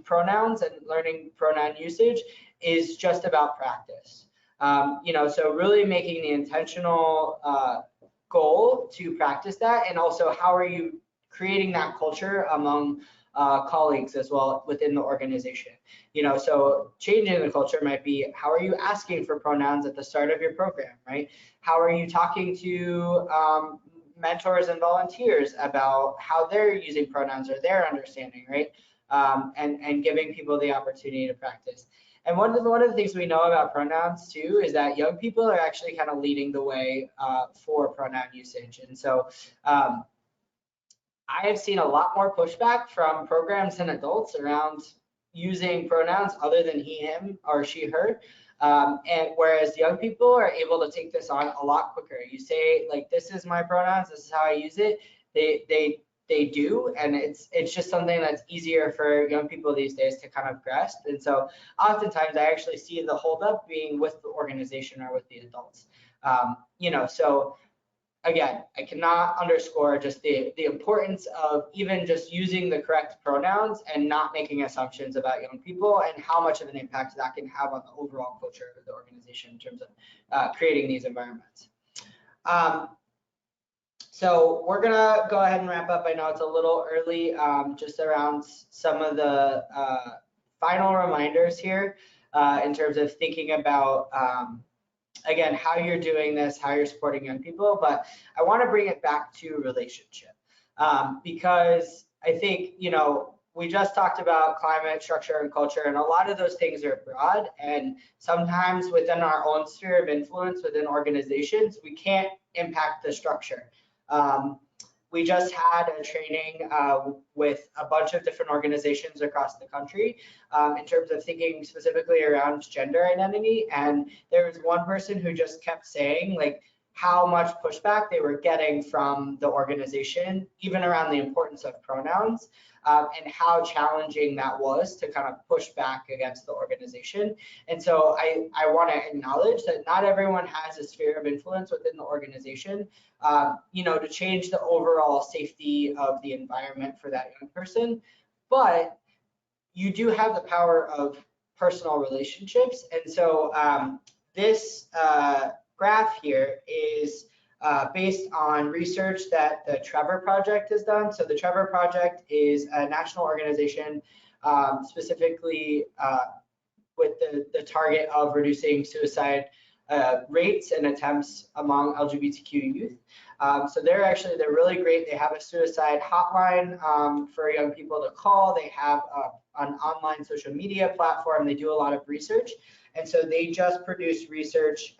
[SPEAKER 1] pronouns and learning pronoun usage is just about practice. So really making the intentional goal to practice that, and also how are you creating that culture among colleagues as well within the organization. So changing the culture might be, how are you asking for pronouns at the start of your program, right? How are you talking to mentors and volunteers about how they're using pronouns or their understanding, right? And giving people the opportunity to practice. And one of the things we know about pronouns too is that young people are actually kind of leading the way for pronoun usage. And so I have seen a lot more pushback from programs and adults around using pronouns other than he, him, or she, her. And whereas young people are able to take this on a lot quicker. You say like, this is my pronouns, this is how I use it. They do, and it's just something that's easier for young people these days to kind of grasp. And so oftentimes I actually see the holdup being with the organization or with the adults. So again, I cannot underscore just the importance of even just using the correct pronouns and not making assumptions about young people and how much of an impact that can have on the overall culture of the organization in terms of creating these environments. So we're gonna go ahead and wrap up. I know it's a little early, just around some of the final reminders here in terms of thinking about again, how you're doing this, how you're supporting young people, but I want to bring it back to relationship because I think, we just talked about climate, structure, and culture, and a lot of those things are broad, and sometimes within our own sphere of influence within organizations, we can't impact the structure. We just had a training with a bunch of different organizations across the country in terms of thinking specifically around gender identity. And there was one person who just kept saying like how much pushback they were getting from the organization, even around the importance of pronouns, and how challenging that was to kind of push back against the organization. And so I want to acknowledge that not everyone has a sphere of influence within the organization, to change the overall safety of the environment for that young person. But you do have the power of personal relationships. And so this graph here is based on research that the Trevor Project has done. So the Trevor Project is a national organization specifically with the target of reducing suicide rates and attempts among LGBTQ youth. So they're really great. They have a suicide hotline for young people to call. They have an online social media platform. They do a lot of research. And so they just produced research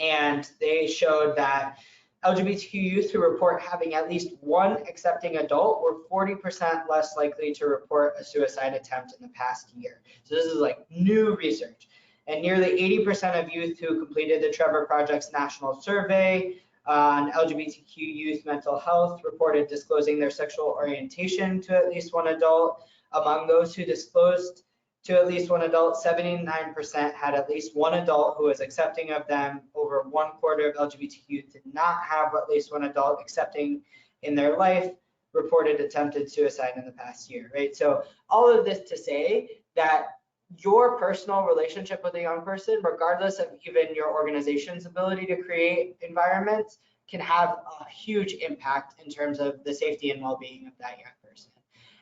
[SPEAKER 1] and they showed that LGBTQ youth who report having at least one accepting adult were 40% less likely to report a suicide attempt in the past year. So this is like new research. And nearly 80% of youth who completed the Trevor Project's national survey on LGBTQ youth mental health reported disclosing their sexual orientation to at least one adult. Among those who disclosed to at least one adult, 79% had at least one adult who was accepting of them. Over 1/4 of LGBTQ youth did not have at least one adult accepting in their life, reported attempted suicide in the past year, right? So all of this to say that your personal relationship with a young person, regardless of even your organization's ability to create environments, can have a huge impact in terms of the safety and well-being of that young person.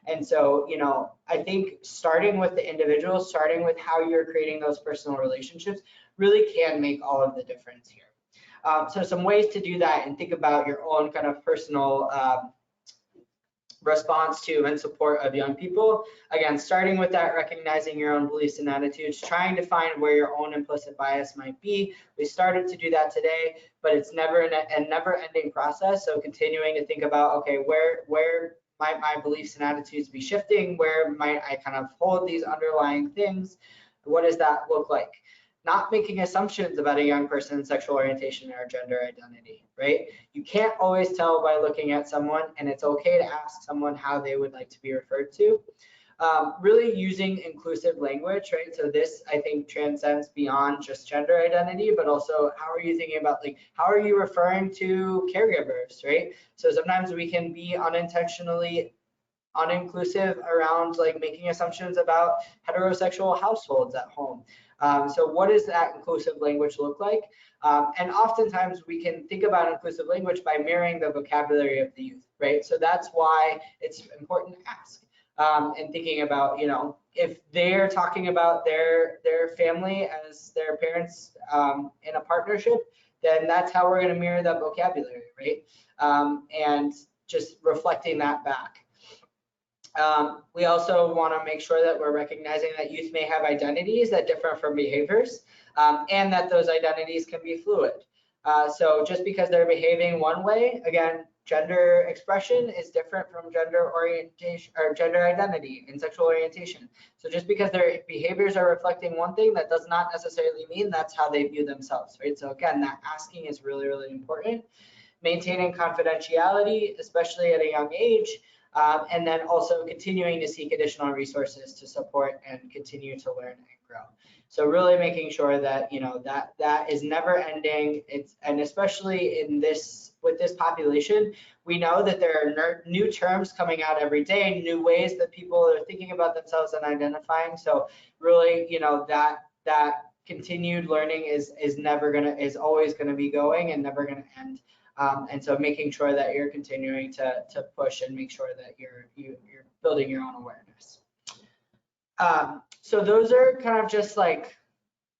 [SPEAKER 1] And so, I think starting with the individual, starting with how you're creating those personal relationships really can make all of the difference here. So some ways to do that and think about your own kind of personal response to and support of young people. Again, starting with that, recognizing your own beliefs and attitudes, trying to find where your own implicit bias might be. We started to do that today, but it's never a never-ending process. So continuing to think about, okay, where might my beliefs and attitudes be shifting? Where might I kind of hold these underlying things? What does that look like? Not making assumptions about a young person's sexual orientation or gender identity, right? You can't always tell by looking at someone, and it's okay to ask someone how they would like to be referred to. Really using inclusive language, right? So this, I think, transcends beyond just gender identity, but also how are you thinking about, like, how are you referring to caregivers, right? So sometimes we can be unintentionally uninclusive around like making assumptions about heterosexual households at home. So what does that inclusive language look like? And oftentimes we can think about inclusive language by mirroring the vocabulary of the youth, right? So that's why it's important to ask. And thinking about, if they're talking about their family as their parents in a partnership, then that's how we're going to mirror that vocabulary, right? And just reflecting that back. We also want to make sure that we're recognizing that youth may have identities that differ from behaviors, and that those identities can be fluid. So just because they're behaving one way, again, gender expression is different from gender orientation or gender identity and sexual orientation. So just because their behaviors are reflecting one thing, that does not necessarily mean that's how they view themselves, right? So again, that asking is really, really important. Maintaining confidentiality, especially at a young age, and then also continuing to seek additional resources to support and continue to learn and grow. So really making sure that, you know, that is never ending. And especially in this, with this population, we know that there are new terms coming out every day, new ways that people are thinking about themselves and identifying. So really, you know, that continued learning is always gonna be going and never gonna end. And so making sure that you're continuing to push and make sure that you're building your own awareness. So those are kind of just like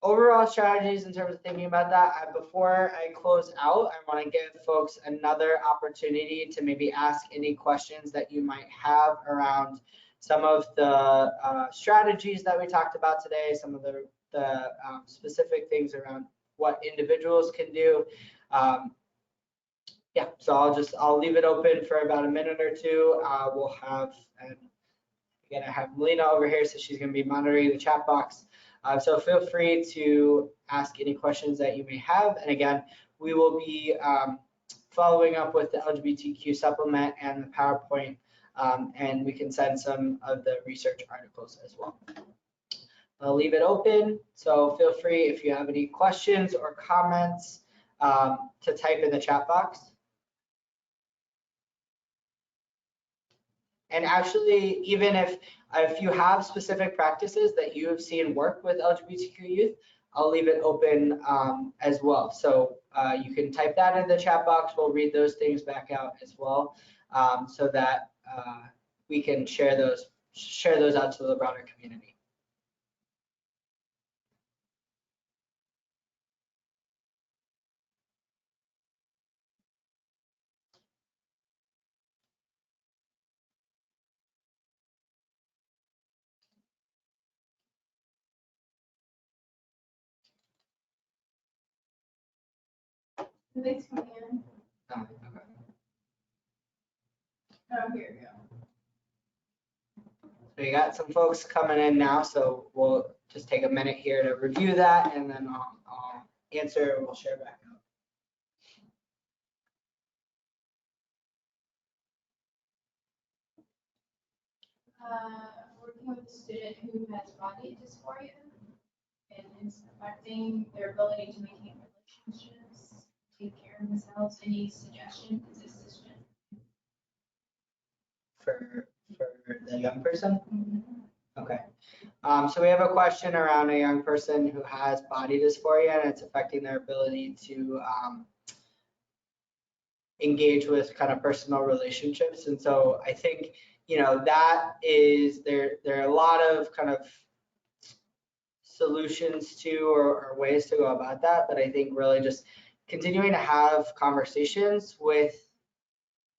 [SPEAKER 1] overall strategies in terms of thinking about that. Before I close out, I want to give folks another opportunity to maybe ask any questions that you might have around some of the strategies that we talked about today, some of the specific things around what individuals can do. Yeah, so I'll leave it open for about a minute or two. We'll have, and again, I have Melina over here, so she's going to be monitoring the chat box. So feel free to ask any questions that you may have. And again, we will be following up with the LGBTQ supplement and the PowerPoint, and we can send some of the research articles as well. I'll leave it open, so feel free if you have any questions or comments to type in the chat box. And actually, even if you have specific practices that you have seen work with LGBTQ youth, I'll leave it open as well. So you can type that in the chat box. We'll read those things back out as well, so that we can share those out to the broader community.
[SPEAKER 2] Thanks, coming in.
[SPEAKER 1] Okay.
[SPEAKER 2] Oh, here we go.
[SPEAKER 1] So you got some folks coming in now, so we'll just take a minute here to review that, and then I'll answer and we'll share back
[SPEAKER 2] out. Working with a student who has body dysphoria and it's affecting their ability to maintain relationships, take care of themselves. Any suggestions? Is this suggestion?
[SPEAKER 1] for the young person. Okay. So we have a question around a young person who has body dysphoria and it's affecting their ability to engage with kind of personal relationships. And so I think, you know, that is, there are a lot of kind of solutions to or ways to go about that. But I think really just continuing to have conversations with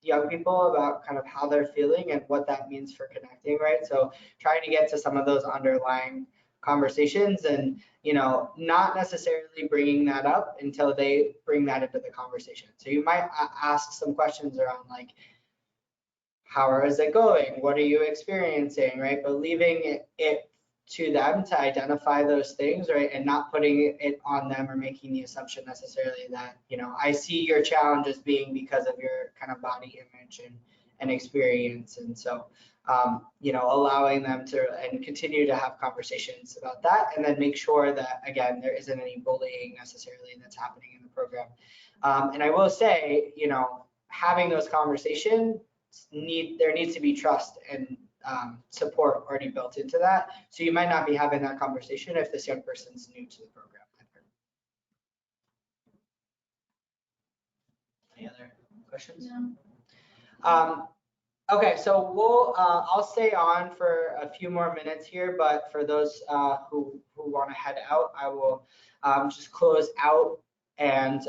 [SPEAKER 1] young people about kind of how they're feeling and what that means for connecting, right? So trying to get to some of those underlying conversations and, you know, not necessarily bringing that up until they bring that into the conversation. So you might ask some questions around like, how is it going? What are you experiencing, right? But leaving it to them to identify those things, right? And not putting it on them or making the assumption necessarily that, you know, I see your challenge as being because of your kind of body image and experience. And so, you know, allowing them to and continue to have conversations about that, and then make sure that, again, there isn't any bullying necessarily that's happening in the program. And I will say, you know, having those conversations, there needs to be trust and support already built into that. So you might not be having that conversation if this young person's new to the program. Any other questions?
[SPEAKER 2] No.
[SPEAKER 1] Okay, so I'll stay on for a few more minutes here, but for those who want to head out, I will just close out. And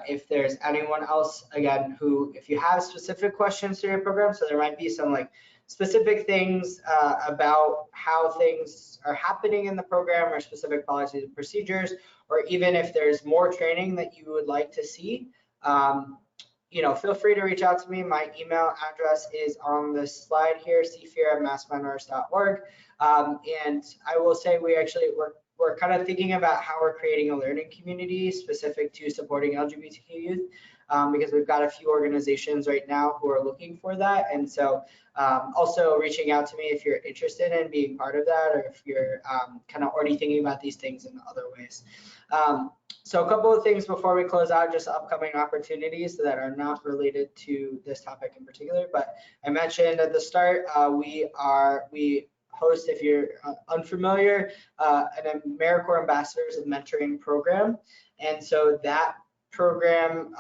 [SPEAKER 1] if there's anyone else, again, if you have specific questions to your program, so there might be some like specific things about how things are happening in the program or specific policies and procedures, or even if there's more training that you would like to see, feel free to reach out to me. My email address is on this slide here, cfear@massmenors.org. And I will say we're kind of thinking about how we're creating a learning community specific to supporting LGBTQ youth, because we've got a few organizations right now who are looking for that. And so also reaching out to me if you're interested in being part of that, or if you're kind of already thinking about these things in other ways. So a couple of things before we close out, just upcoming opportunities that are not related to this topic in particular. But I mentioned at the start, we host, if you're unfamiliar, an AmeriCorps Ambassadors of Mentoring program. And so that program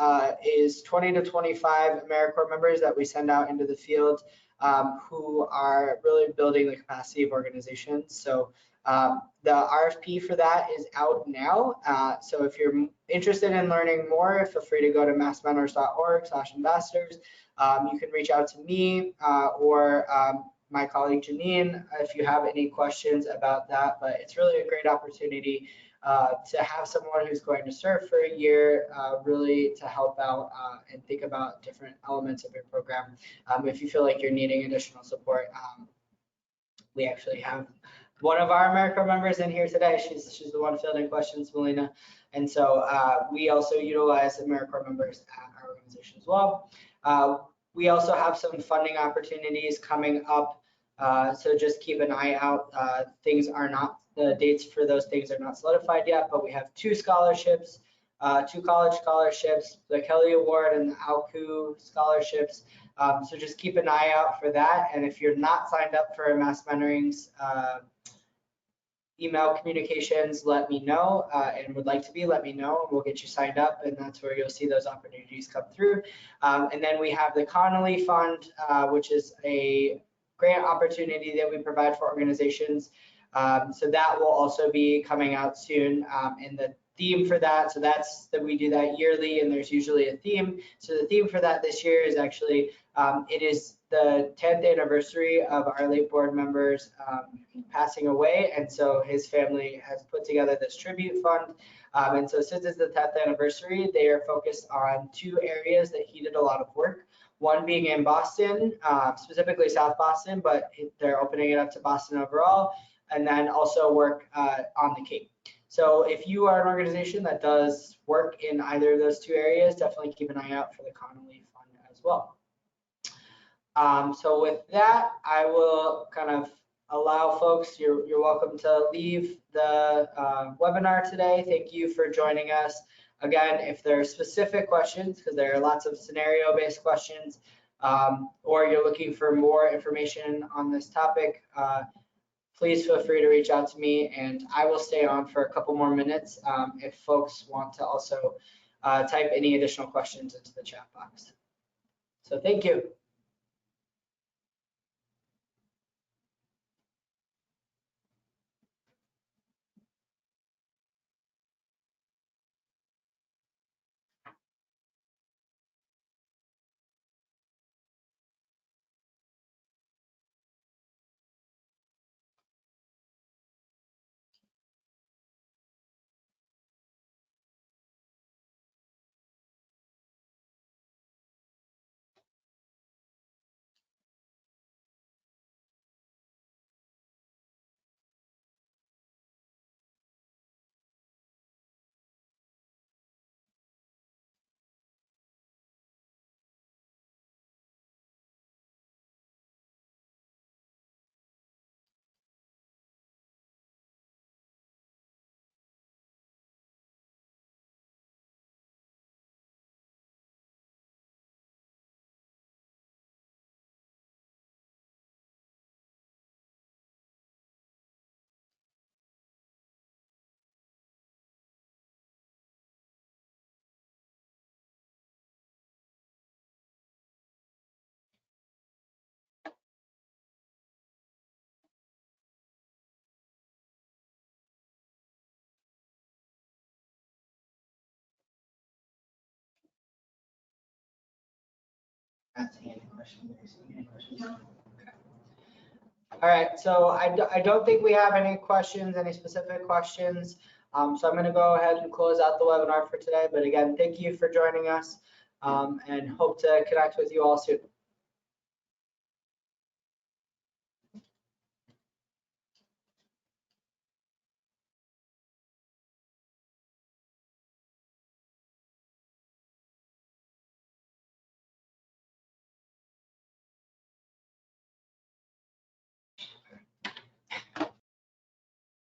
[SPEAKER 1] is 20 to 25 AmeriCorps members that we send out into the field who are really building the capacity of organizations. So the RFP for that is out now. So if you're interested in learning more, feel free to go to massmenors.org/ambassadors. You can reach out to me or my colleague Janine if you have any questions about that. But it's really a great opportunity to have someone who's going to serve for a year, really to help out and think about different elements of your program. If you feel like you're needing additional support, we actually have one of our AmeriCorps members in here today. She's the one fielding questions, Melina. And so we also utilize AmeriCorps members at our organization as well. We also have some funding opportunities coming up. So just keep an eye out. The dates for those things are not solidified yet, but we have 2 scholarships, 2 college scholarships, the Kelly Award and the ALCU scholarships. So just keep an eye out for that. And if you're not signed up for Mass Mentoring's email communications, let me know, and would like to be, let me know, and we'll get you signed up, and that's where you'll see those opportunities come through. And then we have the Connolly Fund, which is a grant opportunity that we provide for organizations. So that will also be coming out soon, and the theme for that, so that's that we do that yearly, and there's usually a theme. So the theme for that this year is actually, it is the 10th anniversary of our late board members passing away, and so his family has put together this tribute fund. And so since it's the 10th anniversary, they are focused on 2 areas that he did a lot of work. One being in Boston, specifically South Boston, but they're opening it up to Boston overall, and then also work on the Cape. So if you are an organization that does work in either of those 2 areas, definitely keep an eye out for the Connolly Fund as well. So with that, I will kind of allow folks, you're welcome to leave the webinar today. Thank you for joining us. Again, if there are specific questions, because there are lots of scenario-based questions, or you're looking for more information on this topic, please feel free to reach out to me, and I will stay on for a couple more minutes if folks want to also type any additional questions into the chat box. So thank you. Any questions?
[SPEAKER 2] No.
[SPEAKER 1] All right, so I don't think we have any questions, any specific questions. So I'm going to go ahead and close out the webinar for today. But again, thank you for joining us, and hope to connect with you all soon.